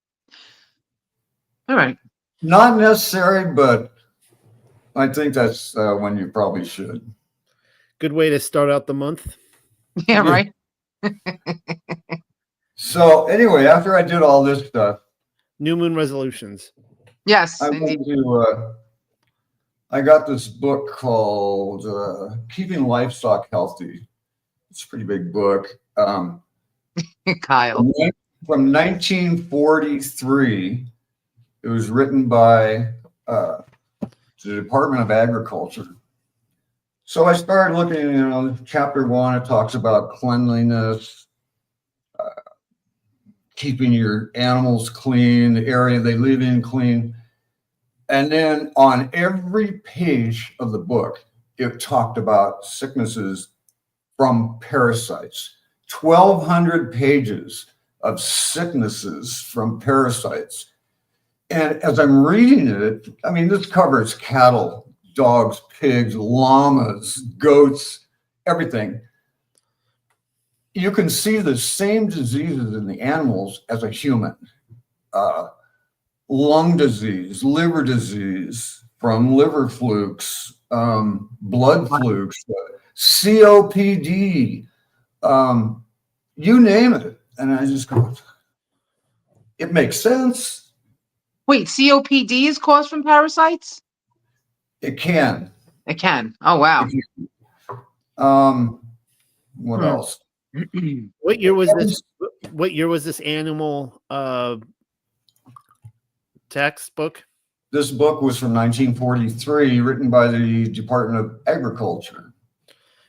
All right. Not necessary, but I think that's when you probably should. Good way to start out the month. Yeah, right. So anyway, after I did all this stuff, new moon resolutions. Yes, I got this book called Keeping Livestock Healthy. It's a pretty big book. Kyle. From 1943. It was written by the Department of Agriculture. So I started looking, chapter 1, it talks about cleanliness, keeping your animals clean, the area they live in clean. And then on every page of the book, it talked about sicknesses from parasites. 1,200 pages of sicknesses from parasites. And as I'm reading it, I mean, this covers cattle, dogs, pigs, llamas, goats, everything. You can see the same diseases in the animals as a human. Lung disease, liver disease from liver flukes, blood flukes, COPD, you name it. And I just go, it makes sense. Wait, COPD is caused from parasites? It can. It can. Oh, wow. What else? What year was this? What year was this animal textbook? This book was from 1943, written by the Department of Agriculture.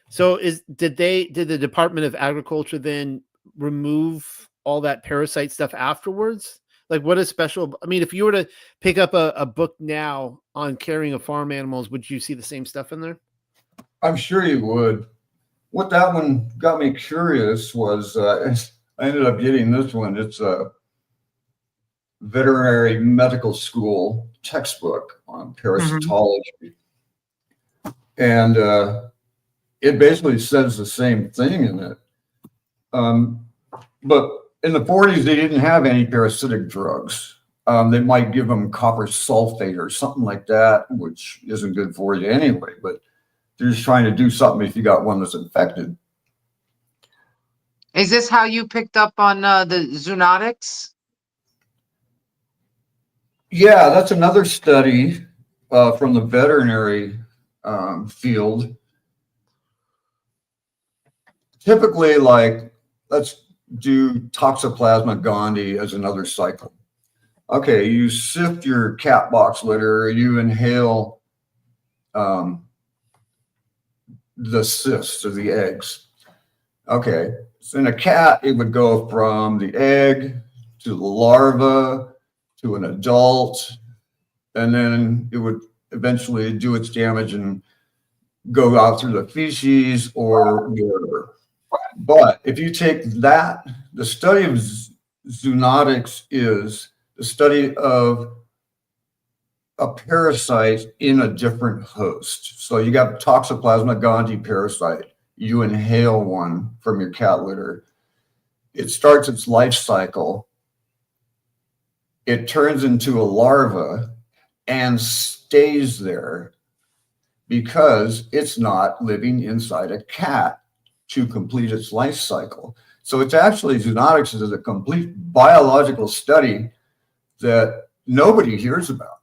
So did the Department of Agriculture then remove all that parasite stuff afterwards? Like, what is special? I mean, if you were to pick up a book now on caring of farm animals, would you see the same stuff in there? I'm sure you would. What that one got me curious was I ended up getting this one. It's a veterinary medical school textbook on parasitology. And it basically says the same thing in it. But in the 40s, they didn't have any parasitic drugs. They might give them copper sulfate or something like that, which isn't good for you anyway, but they're just trying to do something if you got one that's infected. Is this how you picked up on the zoonotics? Yeah, that's another study from the veterinary field. Typically, like, let's do Toxoplasma gondii as another cycle. Okay, you sift your cat box litter, you inhale the cysts or the eggs. Okay, so in a cat, it would go from the egg to the larva to an adult, and then it would eventually do its damage and go out through the feces or whatever. But if you take that, the study of zoonotics is the study of a parasite in a different host. So you got Toxoplasma gondii parasite. You inhale one from your cat litter. It starts its life cycle. It turns into a larva and stays there because it's not living inside a cat to complete its life cycle. So it's actually, zoonotics is a complete biological study that nobody hears about,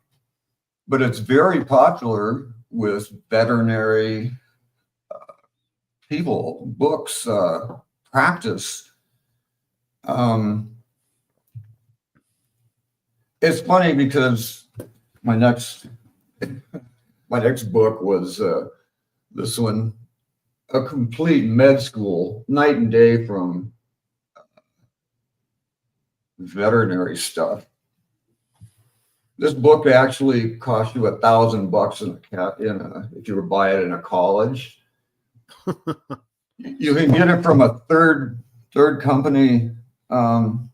but it's very popular with veterinary people, books, practice. It's funny because my next book was this one, a complete med school, night and day from veterinary stuff. This book actually cost you $1,000 if you were buy it in a college. You can get it from a third company and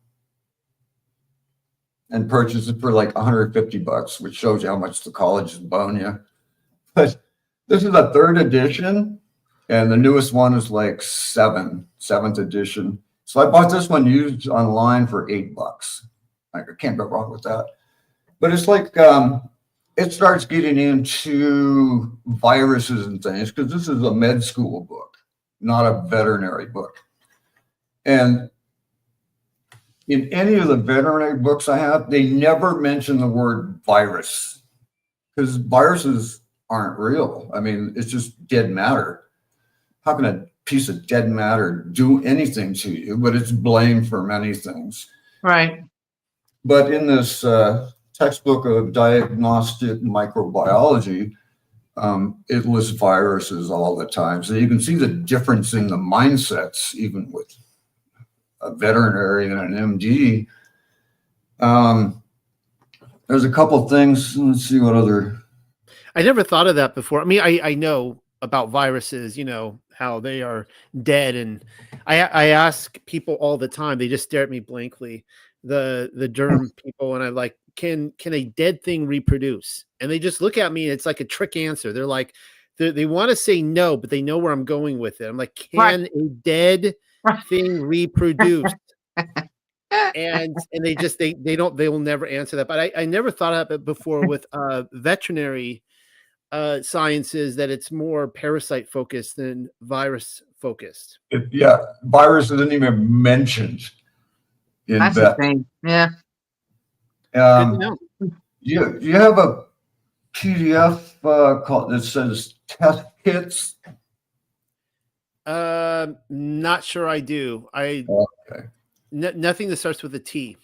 purchase it for like $150, which shows you how much the college is bone you. But this is a 3rd edition, and the newest one is like 7th edition. So I bought this one used online for $8. I can't go wrong with that. But it's like it starts getting into viruses and things because this is a med school book, not a veterinary book. And in any of the veterinary books I have, they never mention the word virus because viruses aren't real. I mean, it's just dead matter. How can a piece of dead matter do anything to you? But it's blamed for many things. Right. But in this textbook of diagnostic microbiology, it lists viruses all the time. So you can see the difference in the mindsets, even with a veterinary and an MD. There's a couple things. Let's see what other. I never thought of that before. I mean, I know about viruses, you know, how they are dead. And I ask people all the time, they just stare at me blankly, the derm people, and I'm like, can a dead thing reproduce? And they just look at me, and it's like a trick answer. They're like, they want to say no, but they know where I'm going with it. I'm like, can a dead thing reproduce? and they will never answer that. But I never thought of it before with veterinary sciences, that it's more parasite focused than virus focused. Yeah, virus isn't even mentioned in That's that. the thing. Yeah. You have a PDF called that says test kits. Not sure I do. Okay. Nothing that starts with a T.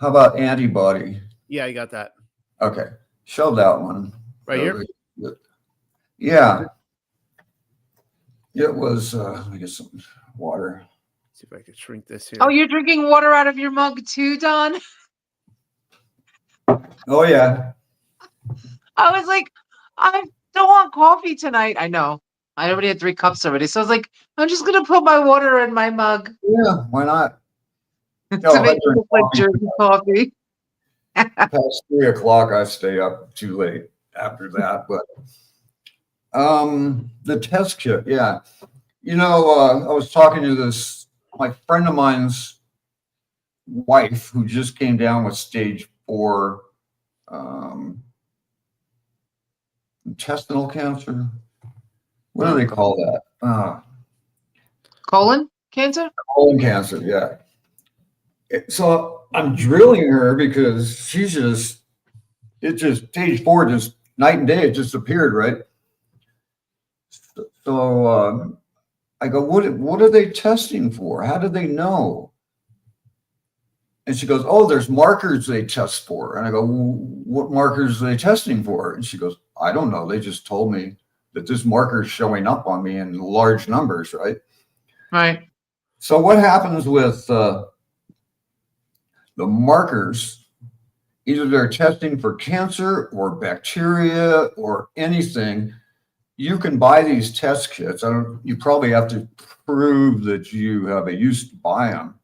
How about antibody? Yeah, I got that. Okay, show that one. Right here? Yeah. It was, let me get some water. Let's see if I can shrink this here. Oh, you're drinking water out of your mug too, Don? Oh, yeah. I was like, I don't want coffee tonight. I know. I already had 3 cups already. So I was like, I'm just going to put my water in my mug. Yeah, why not? To make it look like Jersey coffee. Past 3 o'clock, I stay up too late after that. But the test kit, yeah. You know, I was talking to my friend of mine's wife, who just came down with stage 4 intestinal cancer. What do they call that? Colon cancer? Colon cancer, yeah. So I'm drilling her because she's just stage 4, just night and day, it just appeared, right? So I go, what are they testing for? How do they know? And she goes, oh, there's markers they test for. And I go, what markers are they testing for? And she goes, I don't know. They just told me that this marker is showing up on me in large numbers, right? Right. So what happens with the markers? Either they're testing for cancer or bacteria or anything. You can buy these test kits. You probably have to prove that you have a use to buy them.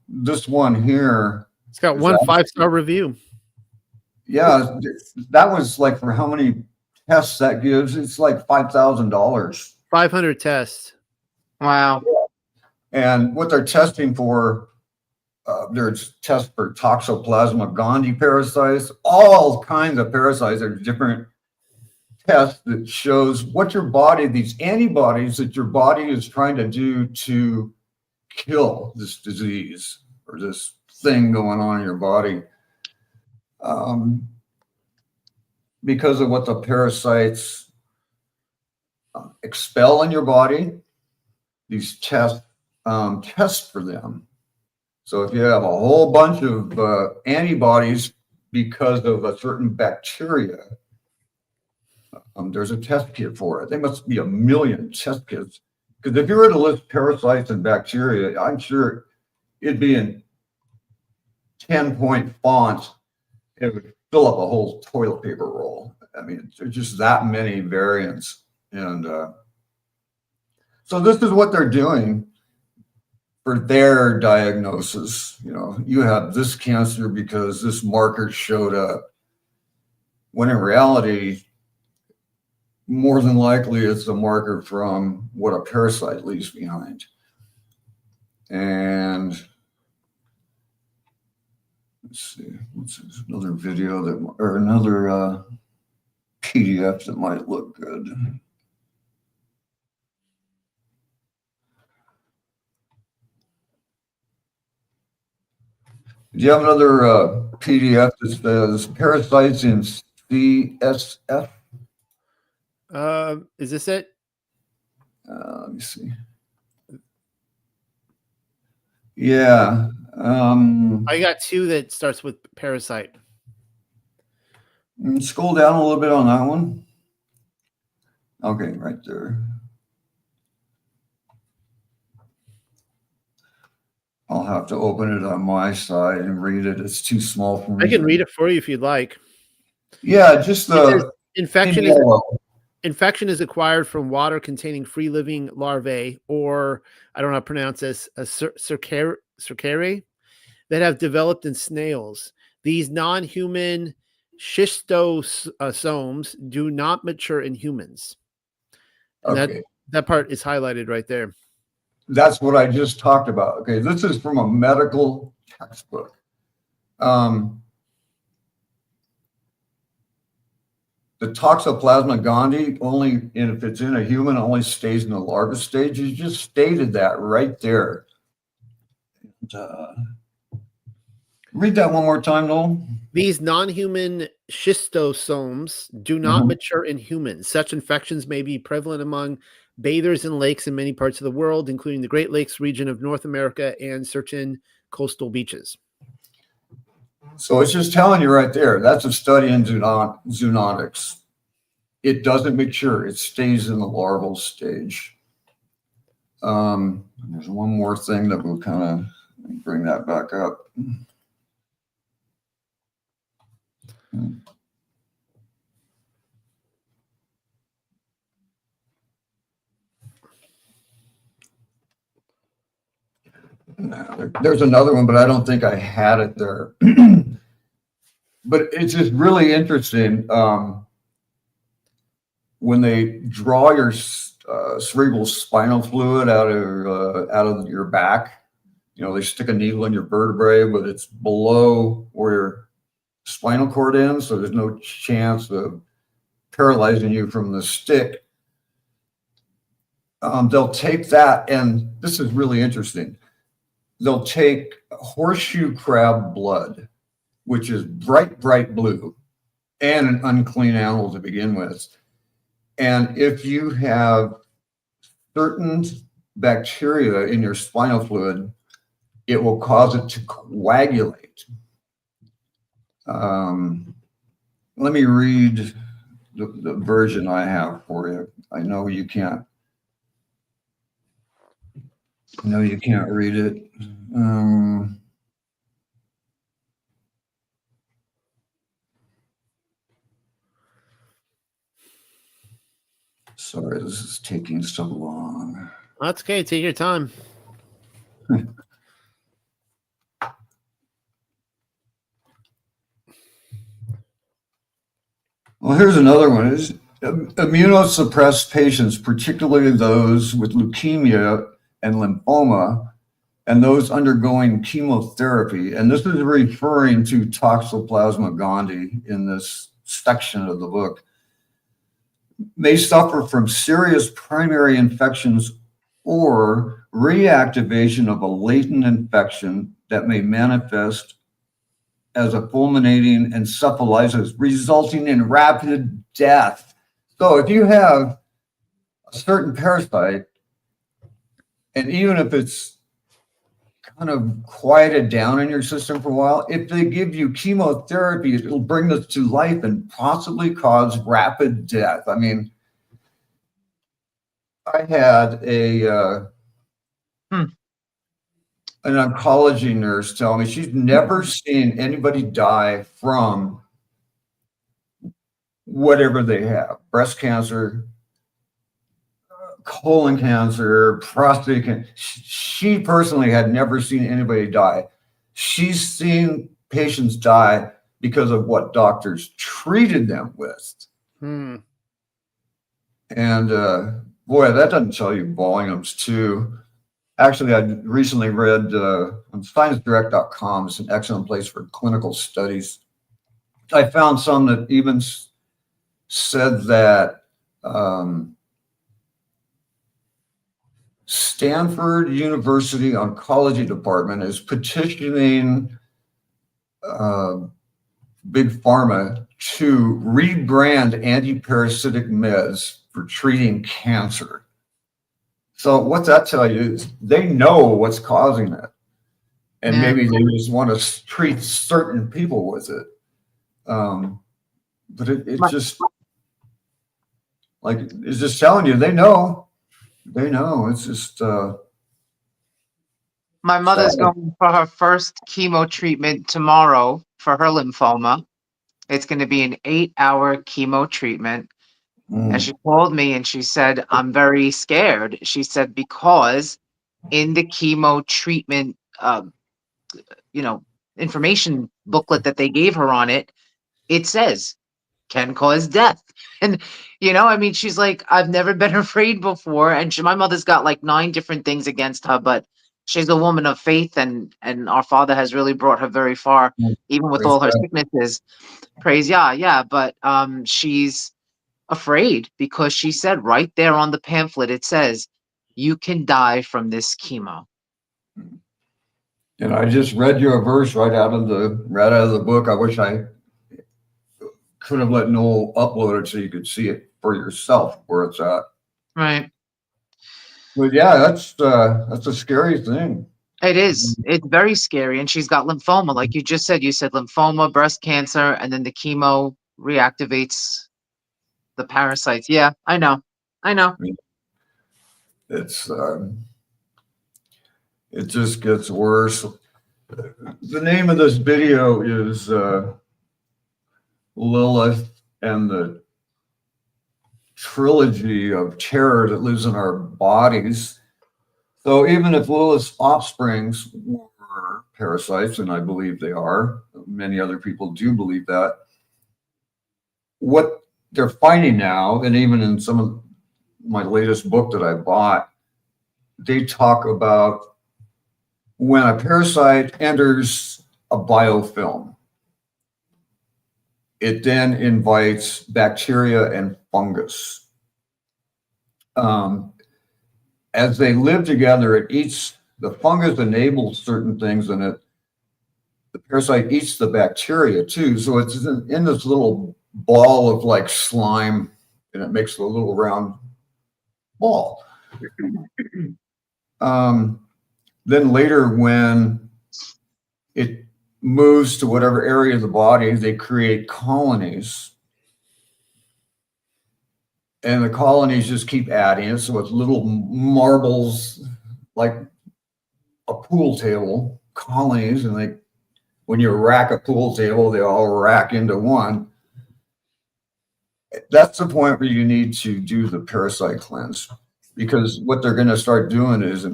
This one here, it's got 1 5-star review. Yeah, that was like, for how many tests that gives? It's like $5,000. 500 tests. Wow. And what they're testing for, there's tests for Toxoplasma gondii parasites, all kinds of parasites. There's different tests that shows what your body, these antibodies that your body is trying to do to kill this disease or this thing going on in your body. Because of what the parasites expel in your body, these tests test for them. So if you have a whole bunch of antibodies because of a certain bacteria, there's a test kit for it. There must be 1 million test kits. Because if you were to list parasites and bacteria, I'm sure it'd be in 10-point font. It would fill up a whole toilet paper roll. I mean, there's just that many variants. And so this is what they're doing for their diagnosis. You know, you have this cancer because this marker showed up. When in reality, more than likely it's a marker from what a parasite leaves behind. And let's see, what's this? Another video or another PDF that might look good. Do you have another PDF that says parasites in CSF? Is this it? Let me see. Yeah. I got 2 that starts with parasite. Scroll down a little bit on that one. Okay, right there. I'll have to open it on my side and read it. It's too small for me. I can read it for you if you'd like. Yeah, just the infection is acquired from water containing free living larvae, or I don't know how to pronounce this, cercare, that have developed in snails. These non-human schistosomes do not mature in humans. And okay. that part is highlighted right there. That's what I just talked about. Okay, this is from a medical textbook. The Toxoplasma gondii, only if it's in a human, only stays in the larva stage. You just stated that right there. Read that one more time, Noel. These non-human schistosomes do not mature in humans. Such infections may be prevalent among bathers in lakes in many parts of the world, including the Great Lakes region of North America and certain coastal beaches. So it's just telling you right there, that's a study in zoonotics. It doesn't mature. It stays in the larval stage. There's one more thing that will kind of bring that back up. There's another one, but I don't think I had it there. But it's just really interesting. When they draw your cerebral spinal fluid out of your back, you know, they stick a needle in your vertebrae, but it's below where your spinal cord ends, so there's no chance of paralyzing you from the stick. They'll take that, and this is really interesting. They'll take horseshoe crab blood, which is bright blue, and an unclean animal to begin with. And if you have certain bacteria in your spinal fluid, it will cause it to coagulate. Let me read the version I have for you. I know you can't. No, you can't read it. Sorry, this is taking so long. That's okay. Take your time. Well, here's another one. Is immunosuppressed patients, particularly those with leukemia and lymphoma, and those undergoing chemotherapy, and this is referring to Toxoplasma gondii in this section of the book, may suffer from serious primary infections or reactivation of a latent infection that may manifest as a fulminating encephalitis, resulting in rapid death. So if you have a certain parasite, and even if it's kind of quieted down in your system for a while, if they give you chemotherapy, it'll bring this to life and possibly cause rapid death. I mean, I had an oncology nurse tell me she's never seen anybody die from whatever they have, breast cancer, colon cancer, prostate cancer. She personally had never seen anybody die. She's seen patients die because of what doctors treated them with. And boy, that doesn't tell you volumes too. Actually, I recently read on ScienceDirect.com. It's an excellent place for clinical studies. I found some that even said that Stanford University Oncology Department is petitioning Big Pharma to rebrand antiparasitic meds for treating cancer. So what's that tell you is they know what's causing it. and Yeah. maybe they just want to treat certain people with it. But it's just like, it's just telling you, they know. It's just My mother's sad. going for her first chemo treatment tomorrow for her lymphoma. It's going to be an 8-hour chemo treatment. And she called me and she said, I'm very scared. She said, because in the chemo treatment, information booklet that they gave her on it, it says can cause death. And, I mean, she's like, I've never been afraid before. And my mother's got like 9 different things against her, but she's a woman of faith, and our Father has really brought her very far, even with Praise all her God. sicknesses. Praise Yah, yeah. But she's afraid because she said right there on the pamphlet, it says, you can die from this chemo. And I just read you a verse right out of the book. I wish I could have let Noel upload it so you could see it for yourself where it's at. Right. But yeah, that's a scary thing. It is. It's very scary. And she's got lymphoma. Like you just said, lymphoma, breast cancer, and then the chemo reactivates the parasites. Yeah, I know. It's it just gets worse. The name of this video is Lilith and the Trilogy of terror that lives in our bodies. So even if Lilith's offsprings were parasites, and I believe they are, many other people do believe that, what they're finding now, and even in some of my latest book that I bought, they talk about when a parasite enters a biofilm, it then invites bacteria and fungus. As they live together, the fungus enables certain things, and the parasite eats the bacteria too. So it's in this little ball of like slime, and it makes a little round ball. Then later, when it moves to whatever area of the body, they create colonies. And the colonies just keep adding it. So it's little marbles, like a pool table, colonies. And when you rack a pool table, they all rack into one. That's the point where you need to do the parasite cleanse, because what they're going to start doing is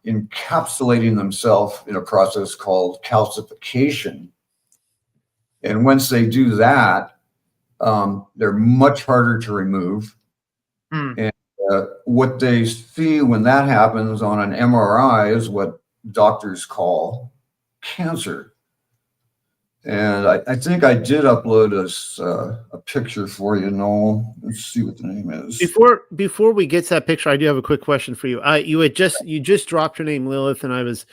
encapsulating themselves in a process called calcification. And once they do that, they're much harder to remove. And what they see when that happens on an MRI is what doctors call cancer. And I think I did upload a picture for you, Noel. Let's see what the name is. Before we get to that picture, I do have a quick question for you. You just dropped your name, Lilith, and I was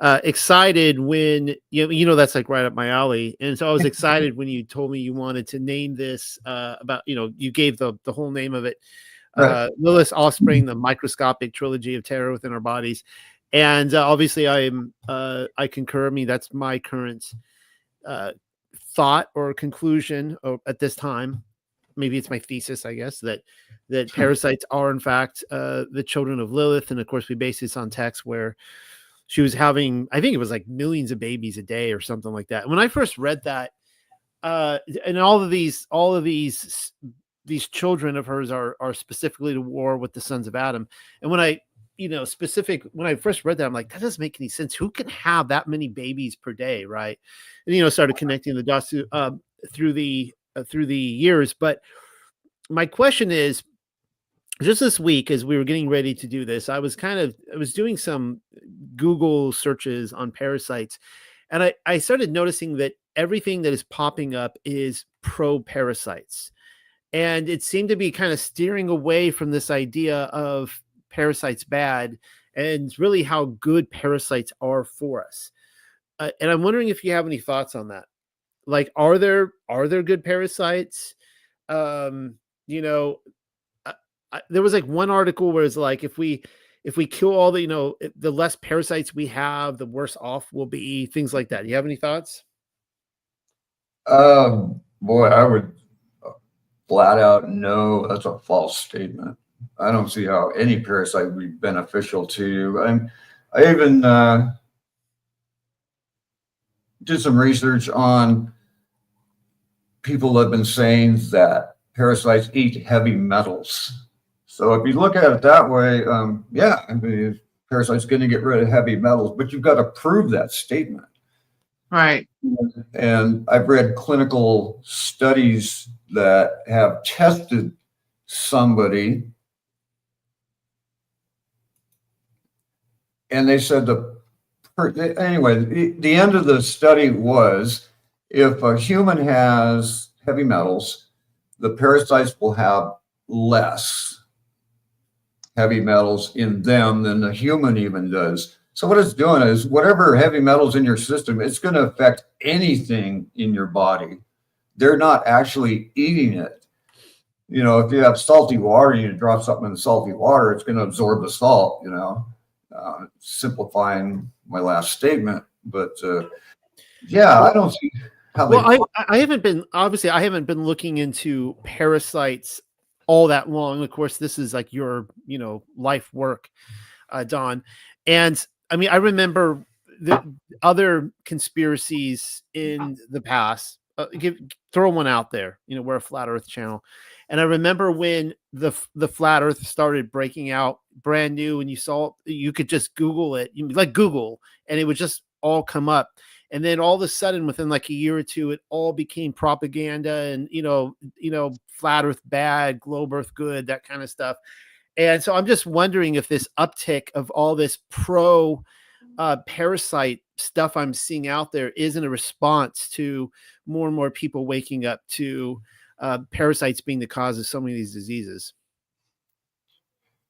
excited when that's like right up my alley. And so I was excited when you told me you wanted to name this about, you gave the whole name of it. Right. Lilith's Offspring, the Microscopic Trilogy of Terror Within Our Bodies. And obviously I concur. I mean, that's my current thought or conclusion at this time. Maybe it's my thesis, I guess, that parasites are in fact the children of Lilith. And of course we base this on text where she was having, I think it was like millions of babies a day or something like that. When I first read that, and all of these children of hers are specifically to war with the sons of Adam. And when I first read that, I'm like, that doesn't make any sense. Who can have that many babies per day, right? And started connecting the dots through the years. But my question is, just this week, as we were getting ready to do this, I was doing some Google searches on parasites, and I started noticing that everything that is popping up is pro parasites. And it seemed to be kind of steering away from this idea of parasites bad and really how good parasites are for us. And I'm wondering if you have any thoughts on that. Like, are there good parasites? There was like one article where it's like, if we if we kill all the, the less parasites we have, the worse off we'll be, things like that. Do you have any thoughts? Boy, I would flat out no, that's a false statement. I don't see how any parasite would be beneficial to you. I even did some research on people that have been saying that parasites eat heavy metals. So if you look at it that way, yeah, I mean, parasite's going to get rid of heavy metals, but you've got to prove that statement. Right. And I've read clinical studies that have tested somebody, and they said anyway, the end of the study was if a human has heavy metals, the parasites will have less heavy metals in them than the human even does. So what it's doing is whatever heavy metals in your system, it's going to affect anything in your body. They're not actually eating it. If you have salty water and you drop something in the salty water, it's going to absorb the salt, simplifying my last statement. But yeah, I don't see how I haven't been looking into parasites all that long. Of course, this is like your, life work, Don. And I mean, I remember the other conspiracies in the past. Throw one out there. We're a flat Earth channel, and I remember when the flat Earth started breaking out brand new, and you could just Google it, like Google, and it would just all come up. And then all of a sudden, within like a year or two, it all became propaganda, and flat Earth bad, globe Earth good, that kind of stuff. And so I'm just wondering if this uptick of all this pro parasite stuff I'm seeing out there isn't a response to more and more people waking up to parasites being the cause of so many of these diseases.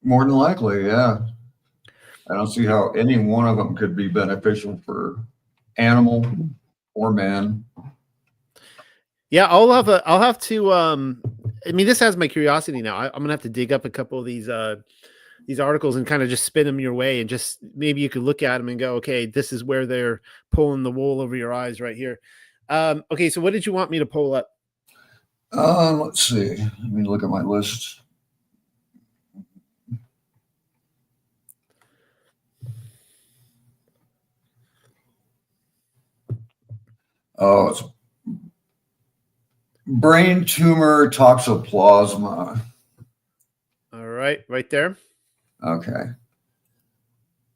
More than likely, yeah. I don't see how any one of them could be beneficial for animal or man. Yeah, I'll have to. I mean, this has my curiosity now. I'm gonna have to dig up a couple of these articles and kind of just spin them your way, and just maybe you could look at them and go, okay, this is where they're pulling the wool over your eyes right here. Okay, so what did you want me to pull up? Let's see. Let me look at my list. Oh, it's brain tumor toxoplasma. All right, right there. Okay.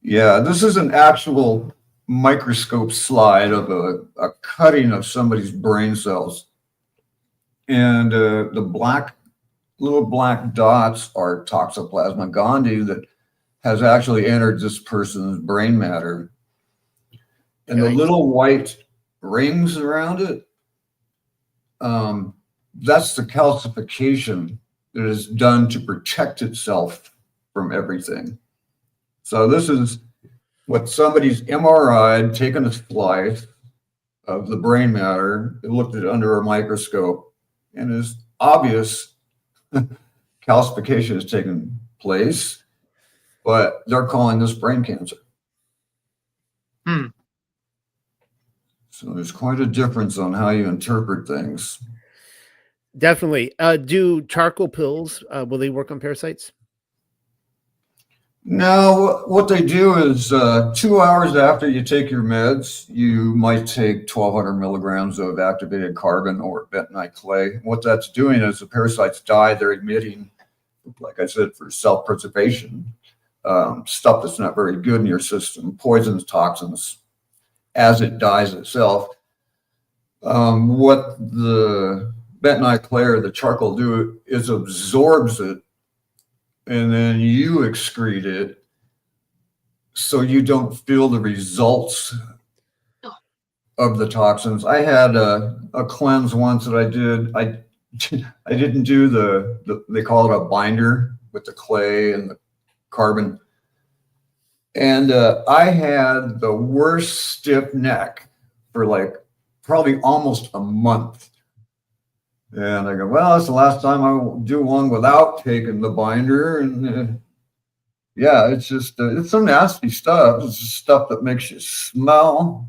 Yeah, this is an actual microscope slide of a cutting of somebody's brain cells. And the little black dots are Toxoplasma gondii that has actually entered this person's brain matter. And the little white rings around it, that's the calcification that is done to protect itself from everything. So this is what somebody's MRI'd, taken a slice of the brain matter, looked at it under a microscope, and is obvious calcification has taken place, but they're calling this brain cancer. So there's quite a difference on how you interpret things. Definitely. Do charcoal pills, will they work on parasites? No, what they do is 2 hours after you take your meds, you might take 1,200 milligrams of activated carbon or bentonite clay. What that's doing is the parasites die, they're emitting, like I said, for self-preservation, stuff that's not very good in your system, poisons, toxins, as it dies itself. What the bentonite clay or the charcoal do is absorbs it, and then you excrete it so you don't feel the results of the toxins. I had a cleanse once that I did. I didn't do they call it a binder with the clay and the carbon. And I had the worst stiff neck for like probably almost a month. And I go, well, that's the last time I will do one without taking the binder. And Yeah, it's just it's some nasty stuff. It's just stuff that makes you smell,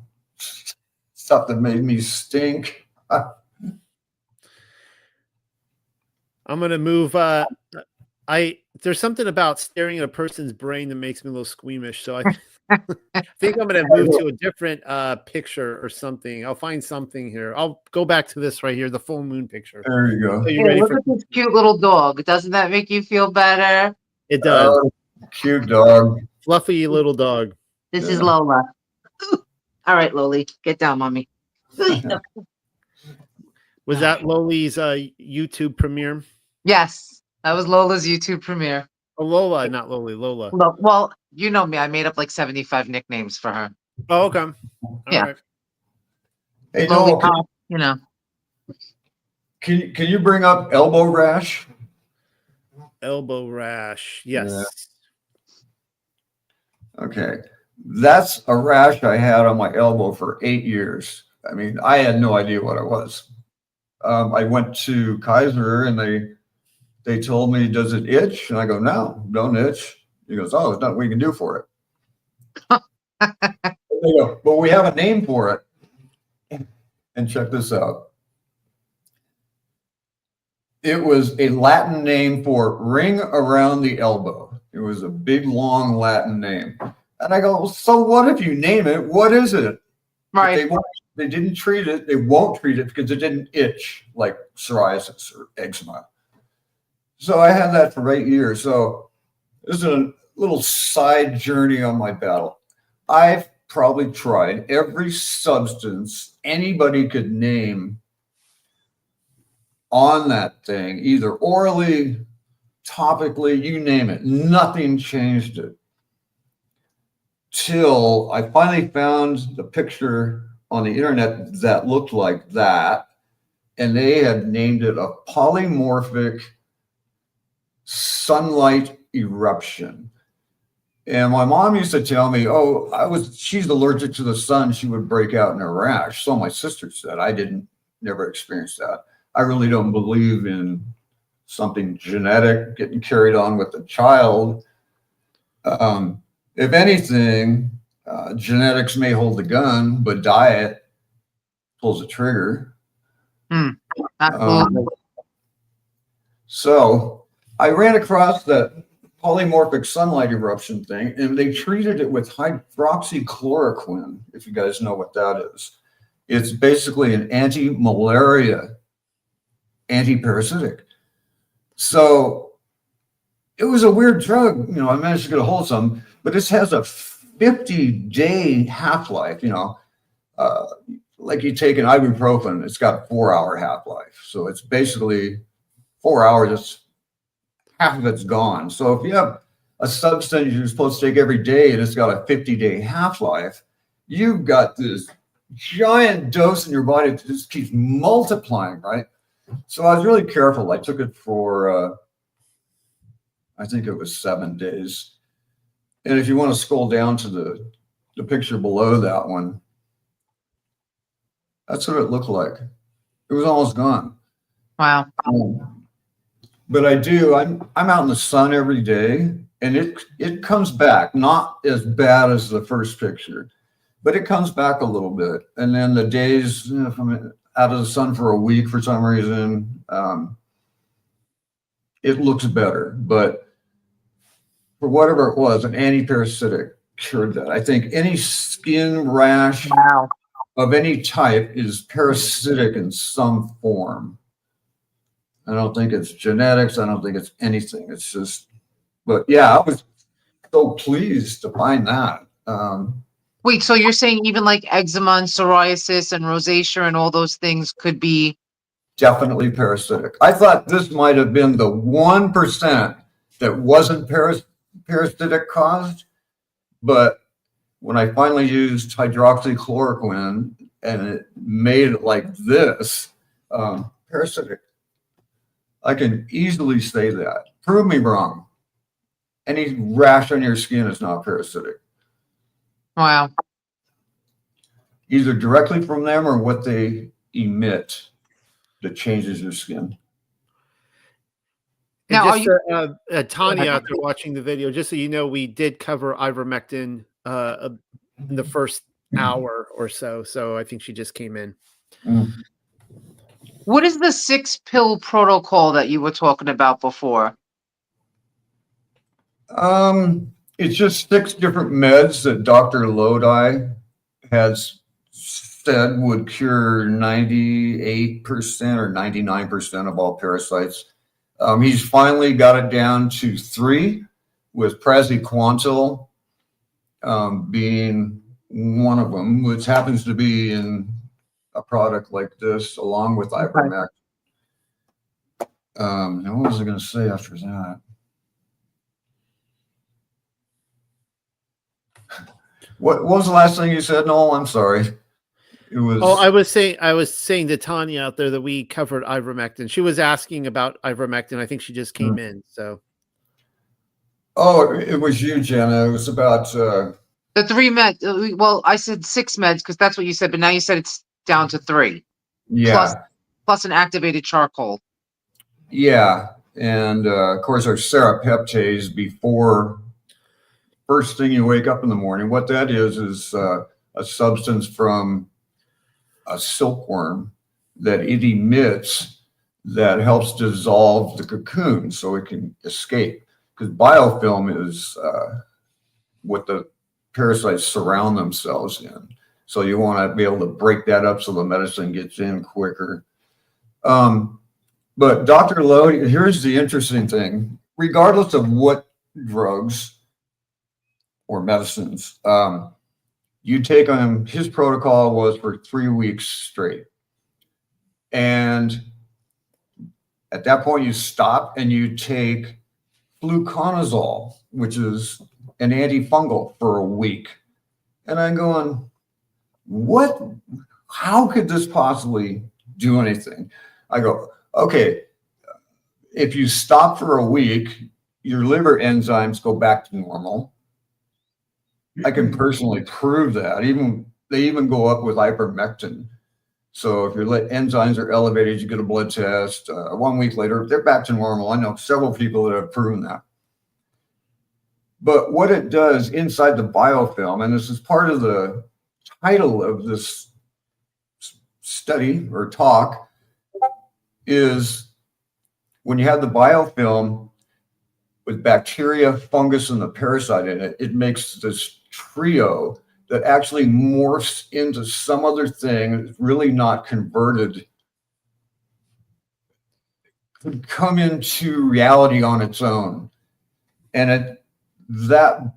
stuff that made me stink. I'm gonna move. There's something about staring at a person's brain that makes me a little squeamish. So I think I'm gonna move to a different picture or something. I'll find something here. I'll go back to this right here, the full moon picture. There you go. So you Hey, ready look for at this cute little dog. Doesn't that make you feel better? it? Does. Cute dog. Fluffy little dog. This is Yeah. Lola. All right, Loli, get down, mommy. Was that Loli's YouTube premiere? Yes, that was Lola's YouTube premiere. Oh, Lola, not Loli, Lola. Well, you know me. I made up like 75 nicknames for her. Oh, okay. All Yeah. right. Hey, Loli, Noel, you know. can you bring up elbow rash? Elbow rash. Yes. Okay. That's a rash I had on my elbow for 8 years. I mean, I had no idea what it was. I went to Kaiser and they told me, does it itch? And I go, no, don't itch. He goes, oh, there's nothing we can do for it. They go, but we have a name for it. And check this out. It was a Latin name for ring around the elbow. It was a big, long Latin name. And I go, so what if you name it? What is it? Right. They didn't treat it. They won't treat it because it didn't itch like psoriasis or eczema. So I had that for 8 years. So this is a little side journey on my battle. I've probably tried every substance anybody could name on that thing, either orally, topically, you name it. Nothing changed it. Till I finally found the picture on the internet that looked like that. And they had named it a polymorphic sunlight eruption. And my mom used to tell me, oh, she's allergic to the sun. She would break out in a rash. So my sister said, I never experienced that. I really don't believe in something genetic getting carried on with the child. If anything, genetics may hold the gun, but diet pulls the trigger. Absolutely. So I ran across that polymorphic sunlight eruption thing, and they treated it with hydroxychloroquine, if you guys know what that is. It's basically an anti-malaria, anti-parasitic. So it was a weird drug. You know, I managed to get a hold of some, but this has a 50-day half-life, like you take an ibuprofen, it's got a 4-hour half-life. So it's basically 4 hours, it's half of it's gone. So if you have a substance you're supposed to take every day and it's got a 50-day half-life, you've got this giant dose in your body that just keeps multiplying, right? So I was really careful. I took it for, I think it was 7 days. And if you want to scroll down to the picture below that one, that's what it looked like. It was almost gone. Wow. But I'm out in the sun every day, and it comes back, not as bad as the first picture, but it comes back a little bit. And then the days, if I'm out of the sun for a week for some reason, it looks better. But for whatever it was, an anti-parasitic cured that. I think any skin rash of any type is parasitic in some form. I don't think it's genetics. I don't think it's anything. It's just, but yeah, I was so pleased to find that. Wait, so you're saying even like eczema and psoriasis and rosacea and all those things could be Definitely parasitic. I thought this might have been the 1% that wasn't parasitic caused, but when I finally used hydroxychloroquine and it made it like this, parasitic. I can easily say that. Prove me wrong. Any rash on your skin is not parasitic. wow. Either directly from them or what they emit that changes your skin. And Now, just Tanya out there watching the video, just so you know, we did cover ivermectin in the first hour or so. So I think she just came in. what is the 6-pill protocol that you were talking about before? It's just 6 different meds that Dr. Lodi has said would cure 98% or 99% of all parasites. He's finally got it down to 3, with praziquantel being one of them, which happens to be in a product like this, along with ivermectin. Now what was I going to say after that? What was the last thing you said, Noel? I'm sorry. It was. Oh, I was saying to Tanya out there that we covered ivermectin. She was asking about ivermectin. I think she just came in. So. Oh, it was you, Jenna. It was about The 3 meds. Well, I said 6 meds because that's what you said, but now you said it's down to 3. yeah, Plus an activated charcoal. yeah, and of course our serapeptase before first thing you wake up in the morning. What that is a substance from a silkworm that it emits that helps dissolve the cocoon so it can escape. Because biofilm is what the parasites surround themselves in. So you want to be able to break that up so the medicine gets in quicker. But Dr. Lodi, here's the interesting thing. Regardless of what drugs or medicines you take on him, his protocol was for 3 weeks straight. And at that point, you stop and you take fluconazole, which is an antifungal, for a week. And I'm going, what? How could this possibly do anything? I go, okay, if you stop for a week, your liver enzymes go back to normal. I can personally prove that. They even go up with ivermectin. So if your enzymes are elevated, you get a blood test. 1 week later, they're back to normal. I know several people that have proven that. But what it does inside the biofilm, and this is part of the title of this study or talk, is when you have the biofilm with bacteria, fungus, and the parasite in it, it makes this trio that actually morphs into some other thing that's really not converted, could come into reality on its own. And that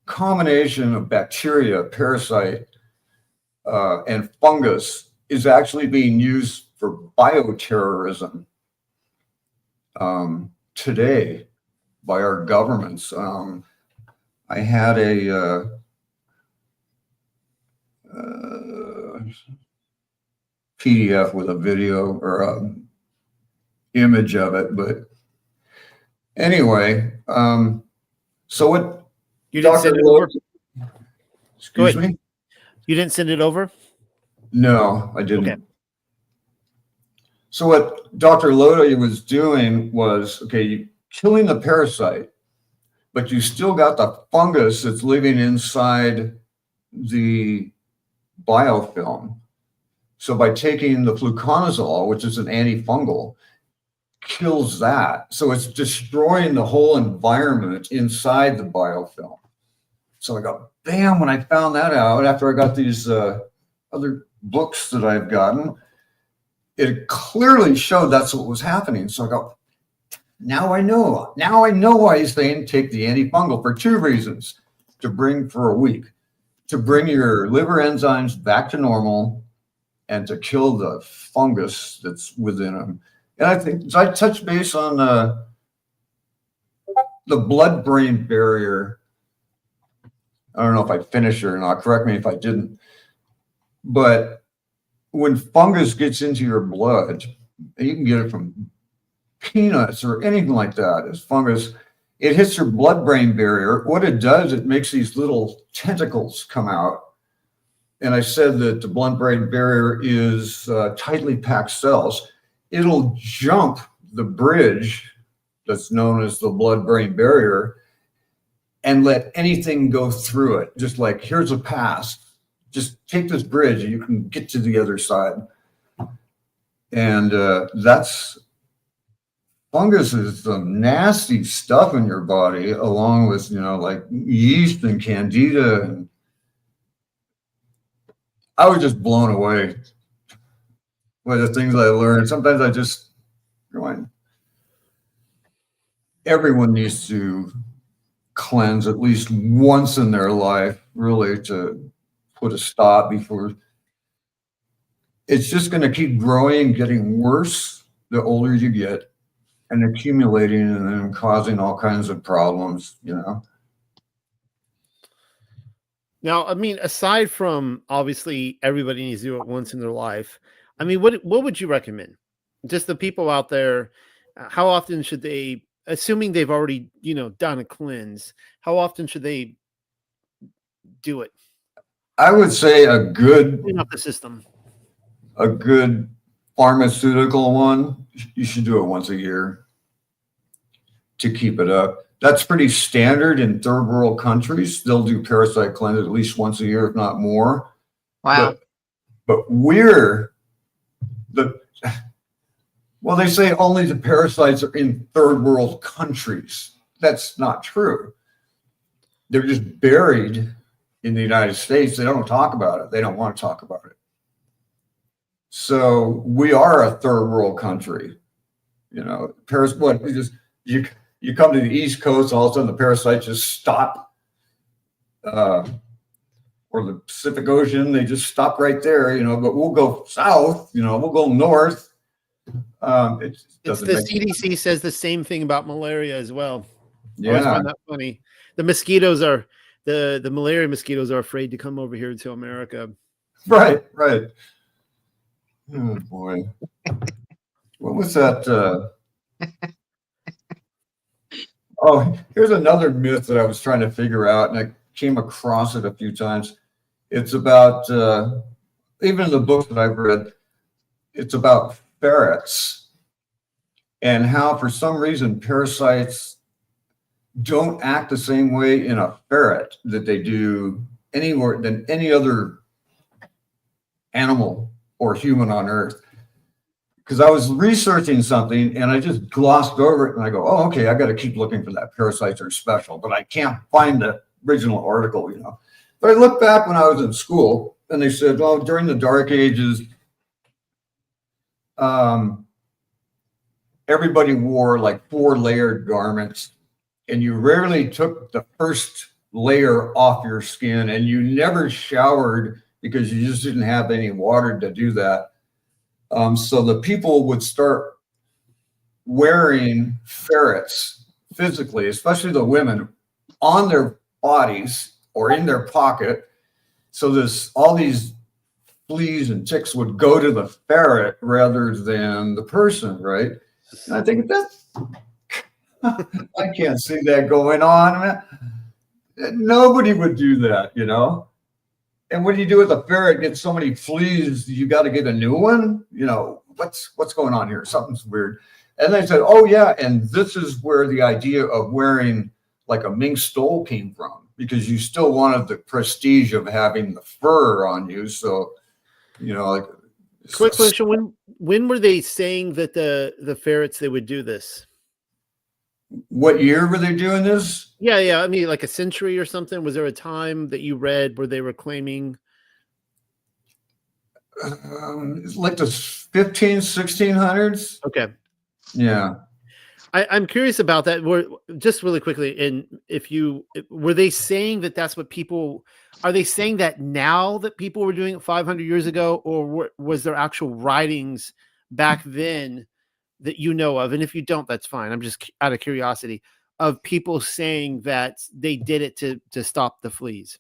combination of bacteria, parasite, and fungus is actually being used for bioterrorism today by our governments. I had a PDF with a video or a image of it, but anyway, so what You didn't send it over? Excuse me? You didn't send it over? No, I didn't. Okay. So what Dr. Lodi was doing was, okay, killing the parasite, but you still got the fungus that's living inside the biofilm. So by taking the fluconazole, which is an antifungal, kills that. So it's destroying the whole environment inside the biofilm. So I go, bam, when I found that out, after I got these other books that I've gotten, it clearly showed that's what was happening. So I go, now I know. Now I know why he's saying take the antifungal for 2 reasons. To bring for a week, to bring your liver enzymes back to normal, and to kill the fungus that's within them. And I think I touched base on the blood-brain barrier. I don't know if I finished it or not. Correct me if I didn't. But when fungus gets into your blood, you can get it from peanuts or anything like that as fungus. It hits your blood-brain barrier. What it does, it makes these little tentacles come out. And I said that the blood-brain barrier is tightly packed cells. It'll jump the bridge that's known as the blood-brain barrier and let anything go through it. Just like, here's a pass. Just take this bridge and you can get to the other side. And that's, fungus is some nasty stuff in your body, along with, like yeast and candida. And I was just blown away by the things I learned. Sometimes I just go on. Everyone needs to cleanse at least once in their life, really, to put a stop before it's just going to keep growing, getting worse the older you get, and accumulating and then causing all kinds of problems, Now, I mean, aside from obviously everybody needs to do it once in their life, I mean, what would you recommend? Just the people out there, how often should they, assuming they've already, done a cleanse, how often should they do it? I would say a good Clean up the system. A good pharmaceutical one, you should do it once a year to keep it up. That's pretty standard in third world countries. They'll do parasite cleanse at least once a year, if not more. Wow. But they say only the parasites are in third world countries. That's not true. They're just buried in the United States. They don't talk about it. They don't want to talk about it. So we are a third world country, you come to the East Coast, all of a sudden the parasites just stop, or the Pacific Ocean, they just stop right there, but we'll go south, we'll go north. The CDC says the same thing about malaria as well. Yeah. I always find that funny. The mosquitoes are, the malaria mosquitoes are afraid to come over here to America. Right. Oh boy. What was that? Oh, here's another myth that I was trying to figure out, and I came across it a few times. It's about, even in the books that I've read, it's about ferrets and how for some reason parasites don't act the same way in a ferret that they do anywhere than any other animal or human on earth. Because I was researching something and I just glossed over it and I go, oh, okay, I got to keep looking for that. Parasites are special, but I can't find the original article, But I looked back when I was in school and they said, well, during the Dark Ages, everybody wore like 4 layered garments and you rarely took the first layer off your skin and you never showered because you just didn't have any water to do that. So the people would start wearing ferrets physically, especially the women, on their bodies or in their pocket. So all these fleas and ticks would go to the ferret rather than the person, right? And I think I can't see that going on. I mean, nobody would do that, And what do you do with a ferret? Get so many fleas, you got to get a new one. What's going on here? Something's weird. And they said, oh yeah, and this is where the idea of wearing like a mink stole came from, because you still wanted the prestige of having the fur on you. So, like. Quick question: When were they saying that the ferrets they would do this? What year were they doing this? Yeah. I mean, like a century or something. Was there a time that you read where they were claiming? It's like the 1600s. Okay. Yeah. I'm curious about that. Just really quickly, and were they saying that that's what people are they saying that now that people were doing it 500 years ago, or was there actual writings back then that you know of? And if you don't, that's fine. I'm just out of curiosity of people saying that they did it to stop the fleas.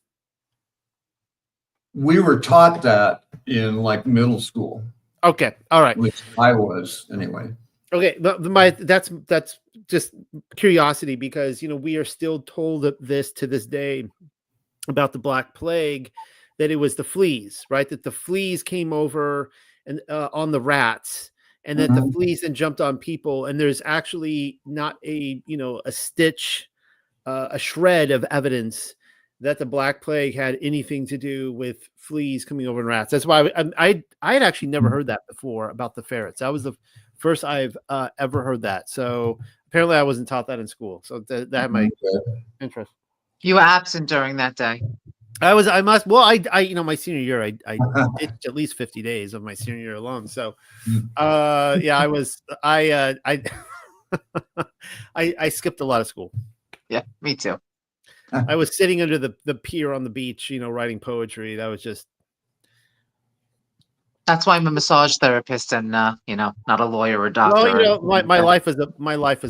We were taught that in like middle school. Okay. All right. Which I was anyway. Okay, but that's just curiosity, because we are still told this to this day about the Black Plague, that it was the fleas, right? That the fleas came over and on the rats, and that the fleas then jumped on people. And there's actually not a stitch, a shred of evidence that the Black Plague had anything to do with fleas coming over in rats. That's why I had actually never heard that before about the ferrets. That was the first I've ever heard that. So apparently I wasn't taught that in school. So that had my interest. You were absent during that day. I my senior year, I did at least 50 days of my senior year alone. So, I was, I skipped a lot of school. Yeah, me too. I was sitting under the pier on the beach, writing poetry. That was just. That's why I'm a massage therapist and, not a lawyer or doctor. Well, my life as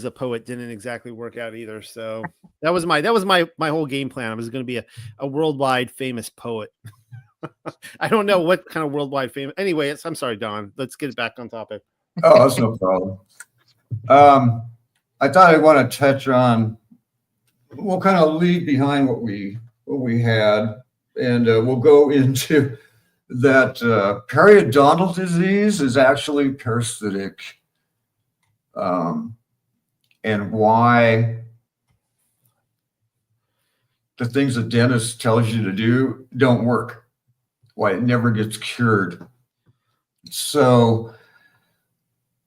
a poet didn't exactly work out either. So that was my whole game plan. I was going to be a worldwide famous poet. I don't know what kind of worldwide fame. Anyway, I'm sorry, Don. Let's get back on topic. Oh, that's no problem. I thought I want to touch on. We'll kind of leave behind what we had, and we'll go into that periodontal disease is actually parasitic, and why the things the dentist tells you to do don't work, why it never gets cured. So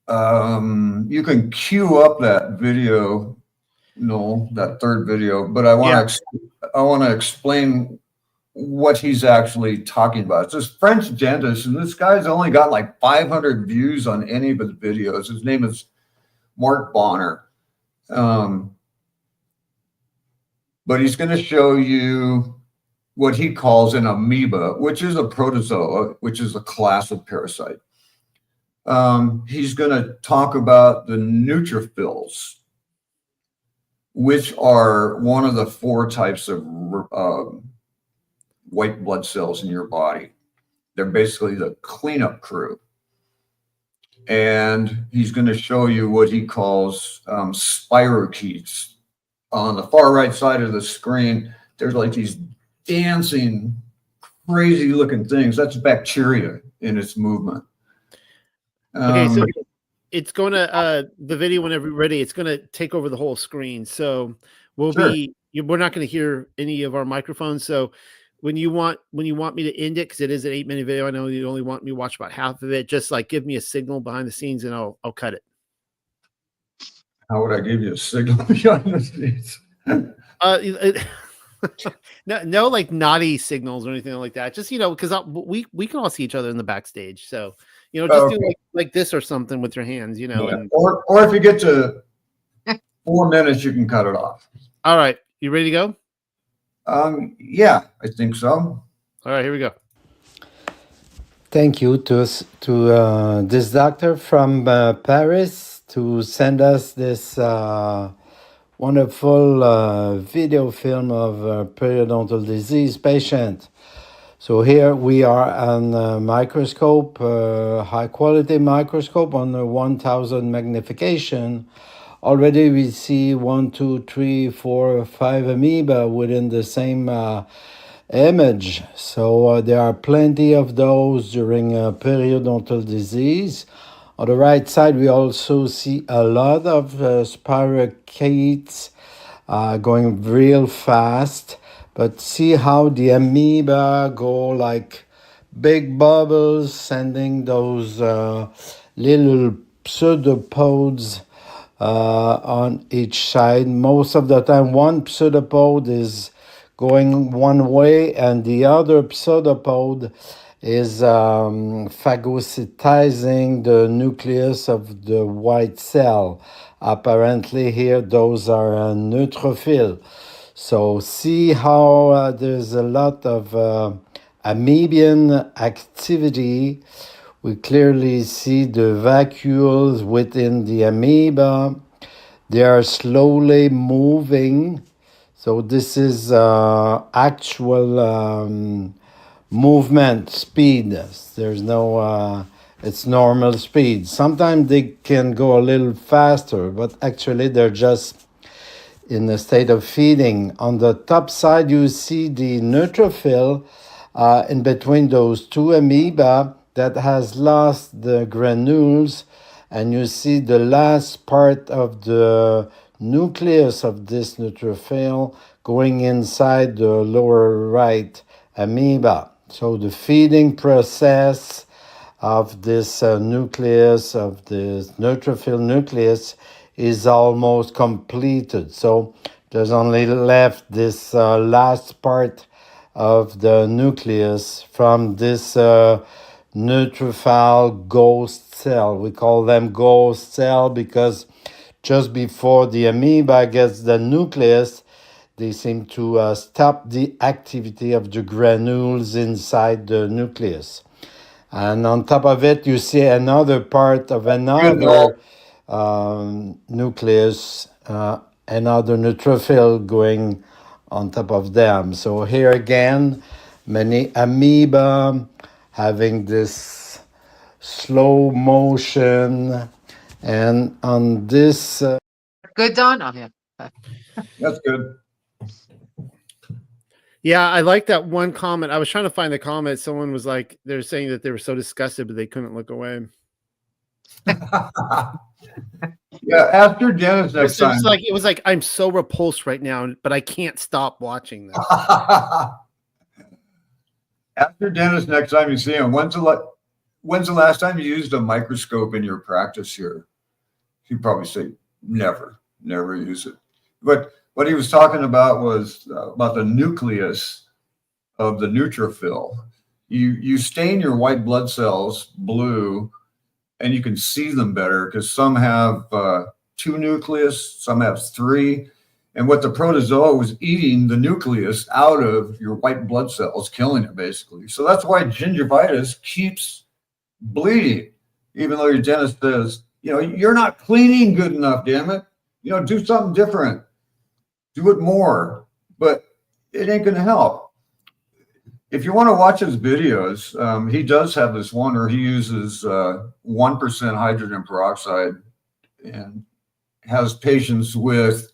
you can queue up that video, Noel, that third video, but I want to explain what he's actually talking about. It's this French dentist, and this guy's only got like 500 views on any of his videos. His name is Mark Bonner. But he's going to show you what he calls an amoeba, which is a protozoa, which is a class of parasite. He's going to talk about the neutrophils, which are one of the 4 types of white blood cells in your body. They're basically the cleanup crew. And he's going to show you what he calls spirochetes. On the far right side of the screen, there's like these dancing, crazy looking things. That's bacteria in its movement. Okay, so it's going to, the video, whenever you're ready, it's going to take over the whole screen. So we're not going to hear any of our microphones. So when you want me to end it, because it is an 8-minute video, I know you only want me to watch about half of it. Just like give me a signal behind the scenes, and I'll cut it. How would I give you a signal behind the scenes? No, like naughty signals or anything like that. Just because we can all see each other in the backstage. So just do like this or something with your hands. Yeah. Or if you get to 4 minutes, you can cut it off. All right, you ready to go? Yeah, I think so. All right, here we go. Thank you to this doctor from Paris to send us this wonderful video film of a periodontal disease patient. So here we are on a microscope, high quality microscope on a 1000 magnification. Already we see 1, 2, 3, 4, 5 amoeba within the same image. So there are plenty of those during periodontal disease. On the right side, we also see a lot of spirochetes going real fast. But see how the amoeba go like big bubbles, sending those little pseudopods on each side. Most of the time, one pseudopod is going one way and the other pseudopod is phagocytizing the nucleus of the white cell. Apparently here, those are neutrophils. So see how there's a lot of amoebian activity. We clearly see the vacuoles within the amoeba. They are slowly moving. So this is actual movement speed. There's no, it's normal speed. Sometimes they can go a little faster, but actually they're just in a state of feeding. On the top side, you see the neutrophil in between those two amoeba that has lost the granules and you see the last part of the nucleus of this neutrophil going inside the lower right amoeba. So the feeding process of this nucleus, of this neutrophil nucleus, is almost completed. So there's only left this last part of the nucleus from this neutrophil ghost cell. We call them ghost cell because just before the amoeba gets the nucleus, they seem to stop the activity of the granules inside the nucleus. And on top of it, you see another part of another nucleus, another neutrophil going on top of them. So here again, many amoeba having this slow motion. And on this... Good, Don? Oh, yeah. That's good. Yeah, I like that one comment. I was trying to find the comment. Someone was like, they're saying that they were so disgusted, but they couldn't look away. Yeah, ask your dentist next time. It was like, I'm so repulsed right now, but I can't stop watching this. Ask your dentist next time you see him. When's the last time you used a microscope in your practice here? He'd probably say, never use it. But what he was talking about was about the nucleus of the neutrophil. You stain your white blood cells blue, and you can see them better because some have 2 nucleus, some have 3. And what the protozoa was eating the nucleus out of your white blood cells, killing it basically. So that's why gingivitis keeps bleeding, even though your dentist says, you're not cleaning good enough, damn it. Do something different. Do it more, but it ain't going to help. If you want to watch his videos, he does have this one where he uses 1% hydrogen peroxide and has patients with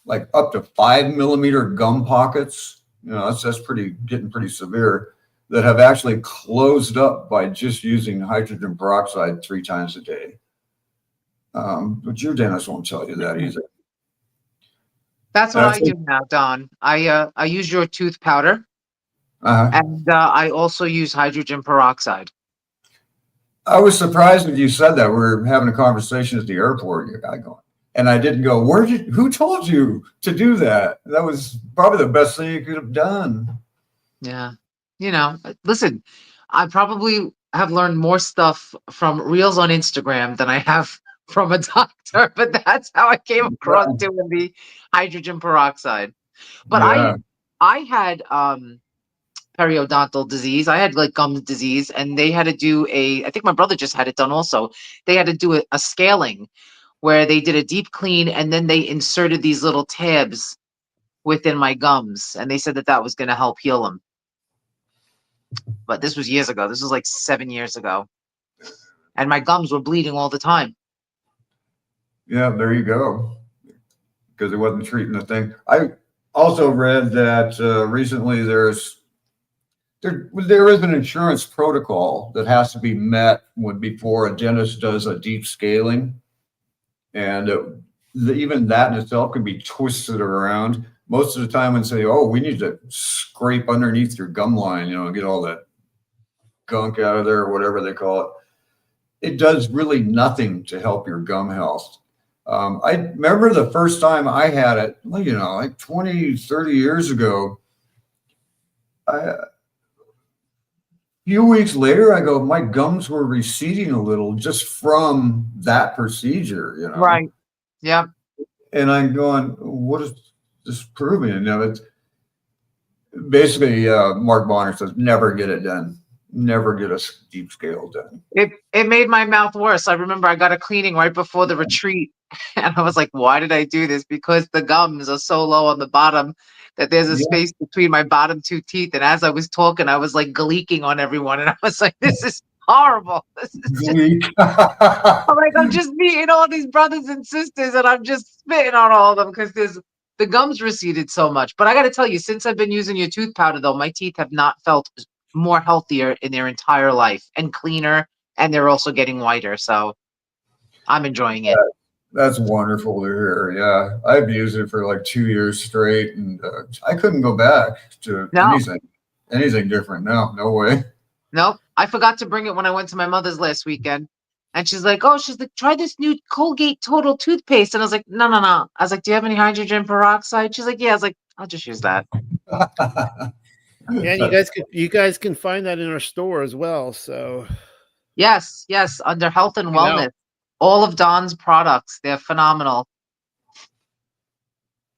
like up to 5 millimeter gum pockets. That's getting pretty severe, that have actually closed up by just using hydrogen peroxide 3 times a day. But your dentist won't tell you that either. That's what I do now, Don. I use your tooth powder, and I also use hydrogen peroxide. I was surprised when you said that. We were having a conversation at the airport. Your guy going, and I didn't go. Who told you to do that? That was probably the best thing you could have done. Yeah, listen, I probably have learned more stuff from reels on Instagram than I have from a doctor, but that's how I came across doing the hydrogen peroxide. But I had periodontal disease. I had like gum disease, and they had to do I think my brother just had it done also. They had to do a scaling where they did a deep clean, and then they inserted these little tabs within my gums, and they said that was going to help heal them. But this was years ago. This was like 7 years ago, and my gums were bleeding all the time. Yeah, there you go. Because it wasn't treating the thing. I also read that recently there is an insurance protocol that has to be met before a dentist does a deep scaling, and even that in itself can be twisted around. Most of the time, when say, "Oh, we need to scrape underneath your gum line, and get all that gunk out of there," or whatever they call it, it does really nothing to help your gum health. I remember the first time I had it, like 20, 30 years ago. A few weeks later, I go, my gums were receding a little just from that procedure, Right. Yeah. And I'm going, what is this proving? It's basically Mark Bonner says, never get it done. Never get a deep scale done. It made my mouth worse. I remember I got a cleaning right before the retreat, and I was like, why did I do this? Because the gums are so low on the bottom that there's a space between my bottom 2 teeth. And as I was talking, I was like gleeking on everyone, and I was like, this is horrible. This is I'm just meeting all these brothers and sisters, and I'm just spitting on all of them because the gums receded so much. But I got to tell you, since I've been using your tooth powder, though, my teeth have not felt more healthier in their entire life, and cleaner, and they're also getting whiter. So I'm enjoying it. That's wonderful to hear. Yeah, I've used it for like 2 years straight, and I couldn't go back to No. anything different. No way. Nope. I forgot to bring it when I went to my mother's last weekend. And she's like, oh, try this new Colgate Total toothpaste. And I was like, no. I was like, do you have any hydrogen peroxide? She's like, yeah. I was like, I'll just use that. Yeah, you guys can find that in our store as well. So Yes, under health and wellness. All of Dawn's products, they're phenomenal.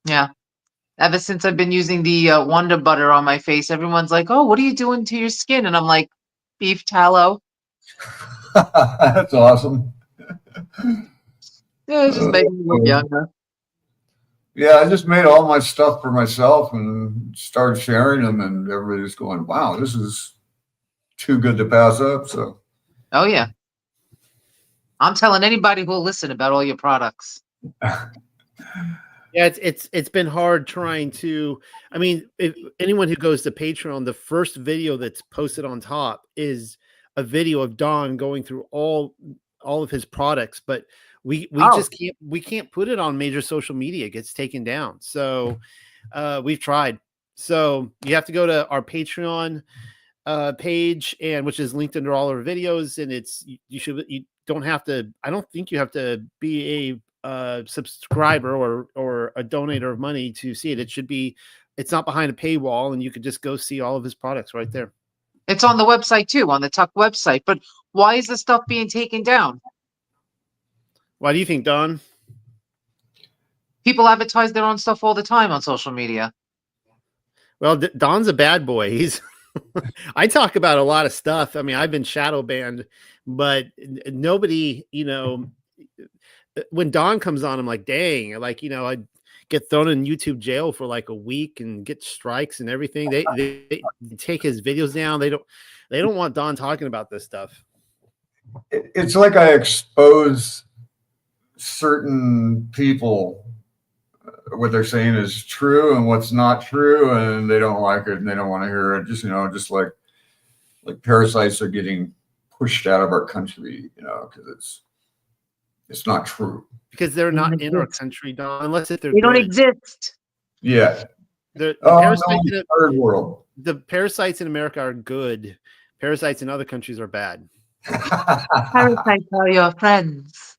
Yeah. Ever since I've been using the Wonder Butter on my face, everyone's like, oh, what are you doing to your skin? And I'm like, beef tallow. That's awesome. Yeah, it's just making me look younger. Yeah, I just made all my stuff for myself and started sharing them, and everybody's going, wow, this is too good to pass up. So, oh yeah, I'm telling anybody who'll listen about all your products. Yeah, it's been hard trying to. I mean, if anyone who goes to Patreon, the first video that's posted on top is a video of Don going through all of his products, but we just can't put it on major social media. It gets taken down. So we've tried. So you have to go to our Patreon page, and which is linked under all our videos, and you don't have to. I don't think you have to be a subscriber or a donator of money to see it. It's not behind a paywall, and you could just go see all of his products right there. It's on the website too, on the TUC website. But why is the stuff being taken down? Why do you think, Don? People advertise their own stuff all the time on social media. Well, Don's a bad boy. He's I talk about a lot of stuff. I mean, I've been shadow banned, but nobody, when Don comes on, I'm like, dang, I get thrown in YouTube jail for like a week and get strikes and everything. They take his videos down. They don't want Don talking about this stuff. It's like I expose certain people. What they're saying is true and what's not true, and they don't like it and they don't want to hear it. Just like parasites are getting pushed out of our country, because it's not true. Because they're not in our country, Don, unless if they don't exist. Yeah. The parasites in America are good. Parasites in other countries are bad. Parasites are your friends.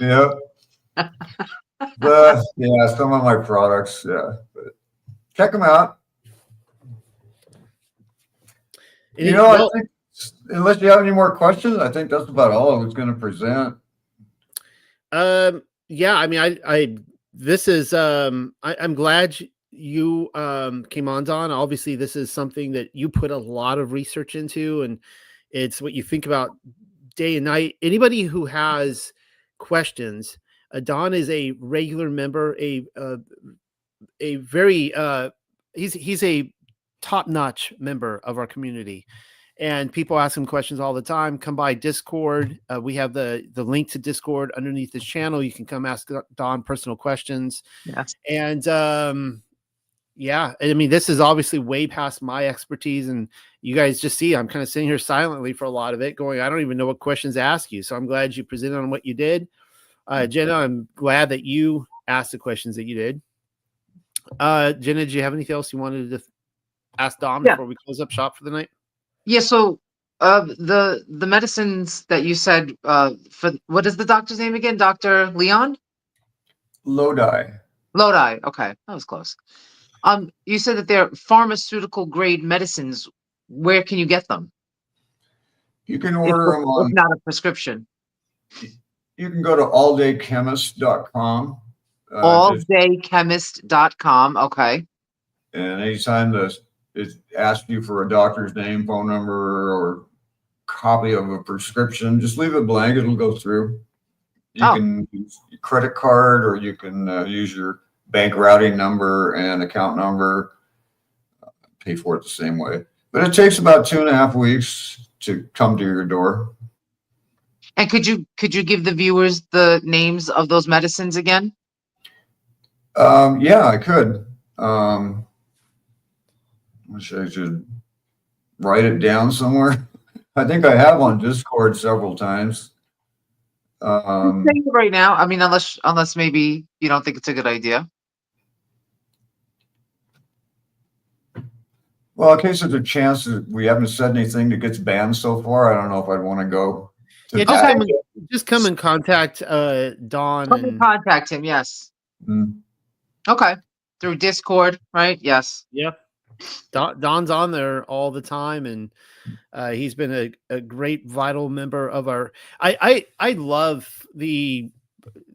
Yep. Some of my products, but check them out. I think, unless you have any more questions, I think that's about all I was going to present. Yeah, I mean, this is, I'm glad you came on, Don. Obviously, this is something that you put a lot of research into, and it's what you think about day and night. Anybody who has questions, Don is a regular member, a very he's a top-notch member of our community, and people ask him questions all the time. Come by Discord. We have the link to Discord underneath this channel. You can come ask Don personal questions. Yes. And yeah, I mean, this is obviously way past my expertise, and you guys just see I'm kind of sitting here silently for a lot of it, going, I don't even know what questions to ask you. So I'm glad you presented on what you did. Jenna, I'm glad that you asked the questions that you did. Jenna, did you have anything else you wanted to ask Dom before we close up shop for the night? Yeah, so the medicines that you said, for what is the doctor's name again? Dr. Leon? Lodi. Okay, that was close. You said that they're pharmaceutical grade medicines. Where can you get them? You can order them on, if not a prescription. You can go to alldaychemist.com. Alldaychemist.com. Okay. And anytime it asks you for a doctor's name, phone number, or copy of a prescription, just leave it blank. It'll go through. You can use your credit card, or you can use your bank routing number and account number. Pay for it the same way. But it takes about 2.5 weeks to come to your door. And could you give the viewers the names of those medicines again? Yeah, I could. I wish I should write it down somewhere. I think I have on Discord several times. Take it right now. I mean, unless maybe you don't think it's a good idea. Well, in case there's a chance that we haven't said anything that gets banned so far, I don't know if I'd want to go to Yeah, that. just come and contact Don. Come and contact him. Yes. Okay. Through Discord, right? Yes. Yeah. Don's on there all the time, and he's been a great vital member of our. I love the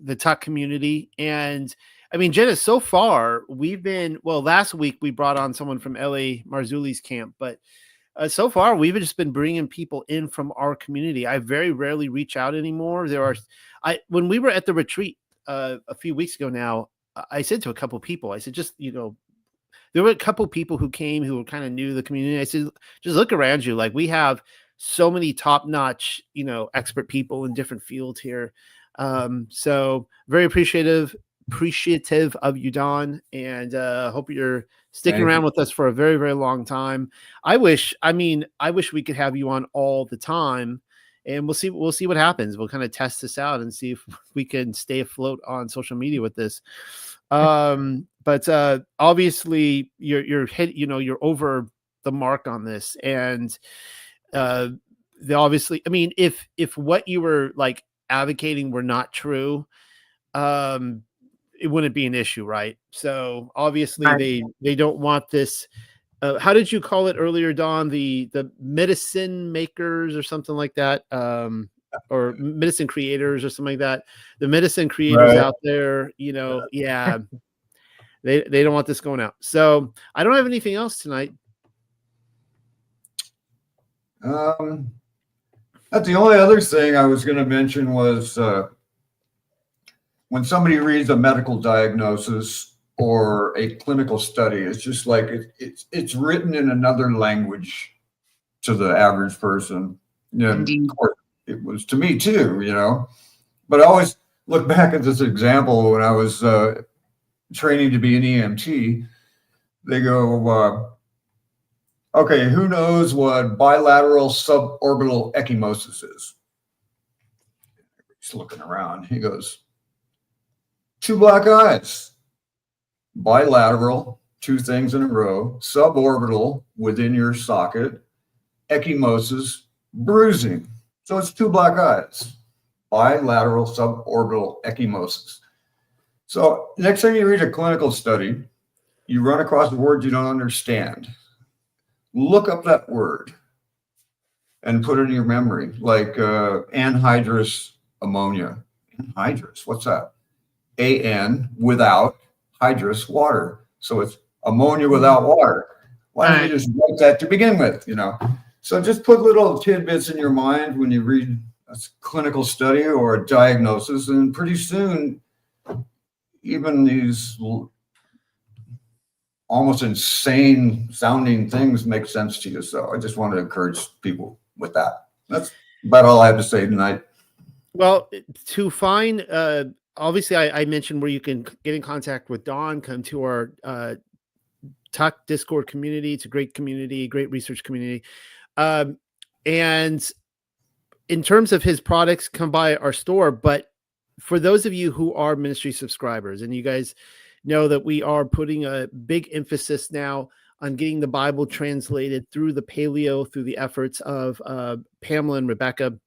TUC community, and I mean, Jenna. So far, we've been last week we brought on someone from LA Marzulli's camp, but so far we've just been bringing people in from our community. I very rarely reach out anymore. When we were at the retreat a few weeks ago now, I said to a couple people, I said, just there were a couple people who came who were kind of new to the community. I said, just look around you. Like, we have so many top-notch, expert people in different fields here. So very appreciative of you, Don, and hope you're sticking around with us for a very, very long time. I wish we could have you on all the time, and we'll see what happens. We'll kind of test this out and see if we can stay afloat on social media with this. But obviously you're over the mark on this, and obviously, I mean, if what you were like advocating were not true, it wouldn't be an issue, right? So obviously they don't want this. How did you call it earlier, Don? The medicine makers or something like that, or medicine creators or something like that. The medicine creators out there, yeah. They don't want this going out. So I don't have anything else tonight. The only other thing I was going to mention was when somebody reads a medical diagnosis or a clinical study, it's just like it's written in another language to the average person. Of course, it was to me too, But I always look back at this example when I was training to be an EMT. They go, okay, who knows what bilateral suborbital ecchymosis is? He's looking around. He goes, 2 black eyes. Bilateral, 2 things in a row. Suborbital, within your socket. Ecchymosis, bruising. So it's 2 black eyes. Bilateral suborbital ecchymosis. So next time you read a clinical study, you run across a word you don't understand. Look up that word and put it in your memory, like anhydrous ammonia. Anhydrous, what's that? AN without hydrous, water. So it's ammonia without water. Why don't you just write that to begin with, So just put little tidbits in your mind when you read a clinical study or a diagnosis, and pretty soon, even these almost insane sounding things make sense to you. So I just want to encourage people with that. That's about all I have to say tonight. Well, to find, obviously I mentioned where you can get in contact with Don, come to our TUC Discord community. It's a great community, great research community. And in terms of his products, come by our store. But for those of you who are ministry subscribers, and you guys know that we are putting a big emphasis now on getting the Bible translated through the paleo, through the efforts of Pamela and Rebecca.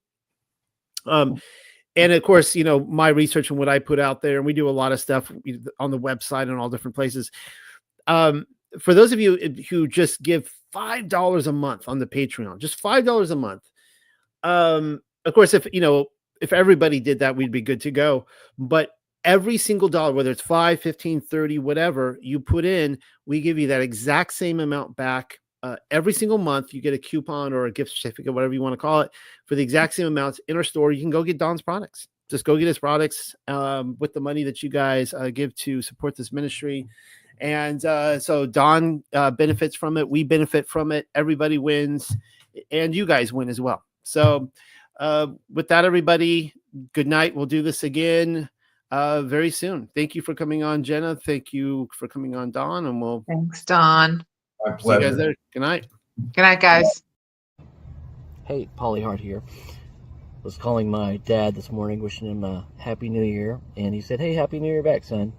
And of course, my research and what I put out there, and we do a lot of stuff on the website and all different places. For those of you who just give $5 a month on the Patreon, just $5 a month. Of course, if everybody did that, we'd be good to go. But every single dollar, whether it's 5, 15, 30, whatever you put in, we give you that exact same amount back. Every single month, you get a coupon or a gift certificate, whatever you want to call it, for the exact same amounts in our store. You can go get Don's products. Just go get his products with the money that you guys give to support this ministry. And so Don benefits from it. We benefit from it. Everybody wins, and you guys win as well. So with that, everybody, good night. We'll do this again very soon. Thank you for coming on, Jenna. Thank you for coming on, Don. And thanks, Don. My see you pleasure. guys there. Good night. Good night, guys. Hey, Polyhard here. was calling my dad this morning, wishing him a Happy New Year, and he said, "Hey, Happy New Year back, son."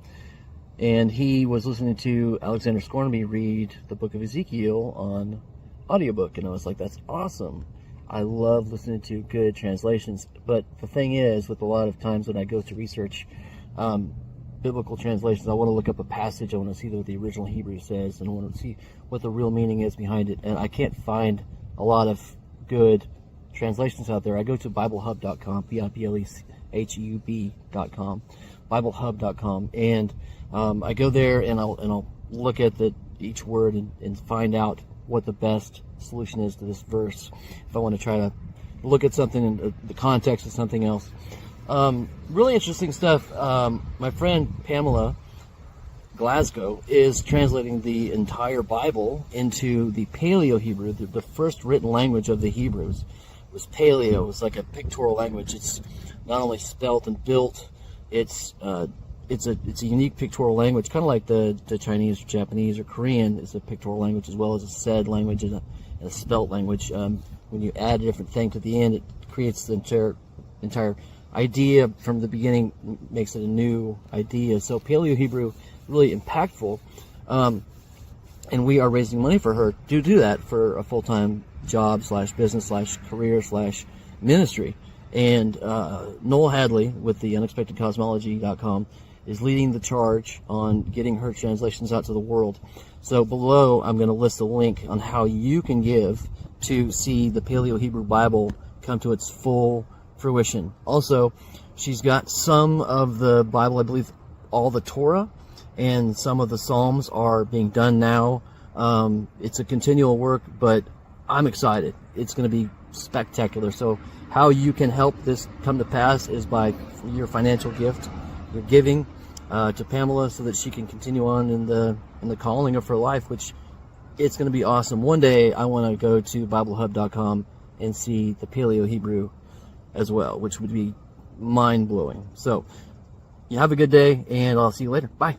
And he was listening to Alexander Scornaby read the book of Ezekiel on audiobook, and I was like, that's awesome. I love listening to good translations, but the thing is, with a lot of times when I go to research biblical translations, I want to look up a passage, I want to see what the original Hebrew says, and I want to see what the real meaning is behind it, and I can't find a lot of good translations out there. I go to BibleHub.com, BibleHub.com, BibleHub.com, and I go there and I'll look at each word and find out what the best solution is to this verse. If I want to try to look at something in the context of something else. Really interesting stuff. My friend Pamela Glasgow is translating the entire Bible into the Paleo-Hebrew, the first written language of the Hebrews. It was Paleo. It was like a pictorial language. It's not only spelt and built, it's a unique pictorial language, kind of like the Chinese or Japanese or Korean is a pictorial language as well as a said language and a spelt language. When you add a different thing to the end, it creates the entire idea from the beginning, makes it a new idea. So Paleo-Hebrew, really impactful, and we are raising money for her to do that for a full-time job / business / career / ministry. And Noel Hadley with the unexpectedcosmology.com is leading the charge on getting her translations out to the world. So below, I'm going to list a link on how you can give to see the Paleo-Hebrew Bible come to its full fruition. Also, she's got some of the Bible, I believe all the Torah, and some of the Psalms are being done now. It's a continual work, but I'm excited. It's going to be spectacular. So how you can help this come to pass is by your financial gift, your giving to Pamela, so that she can continue on in the calling of her life, which it's going to be awesome. One day I want to go to BibleHub.com and see the Paleo-Hebrew as well, which would be mind-blowing. So you have a good day, and I'll see you later. Bye.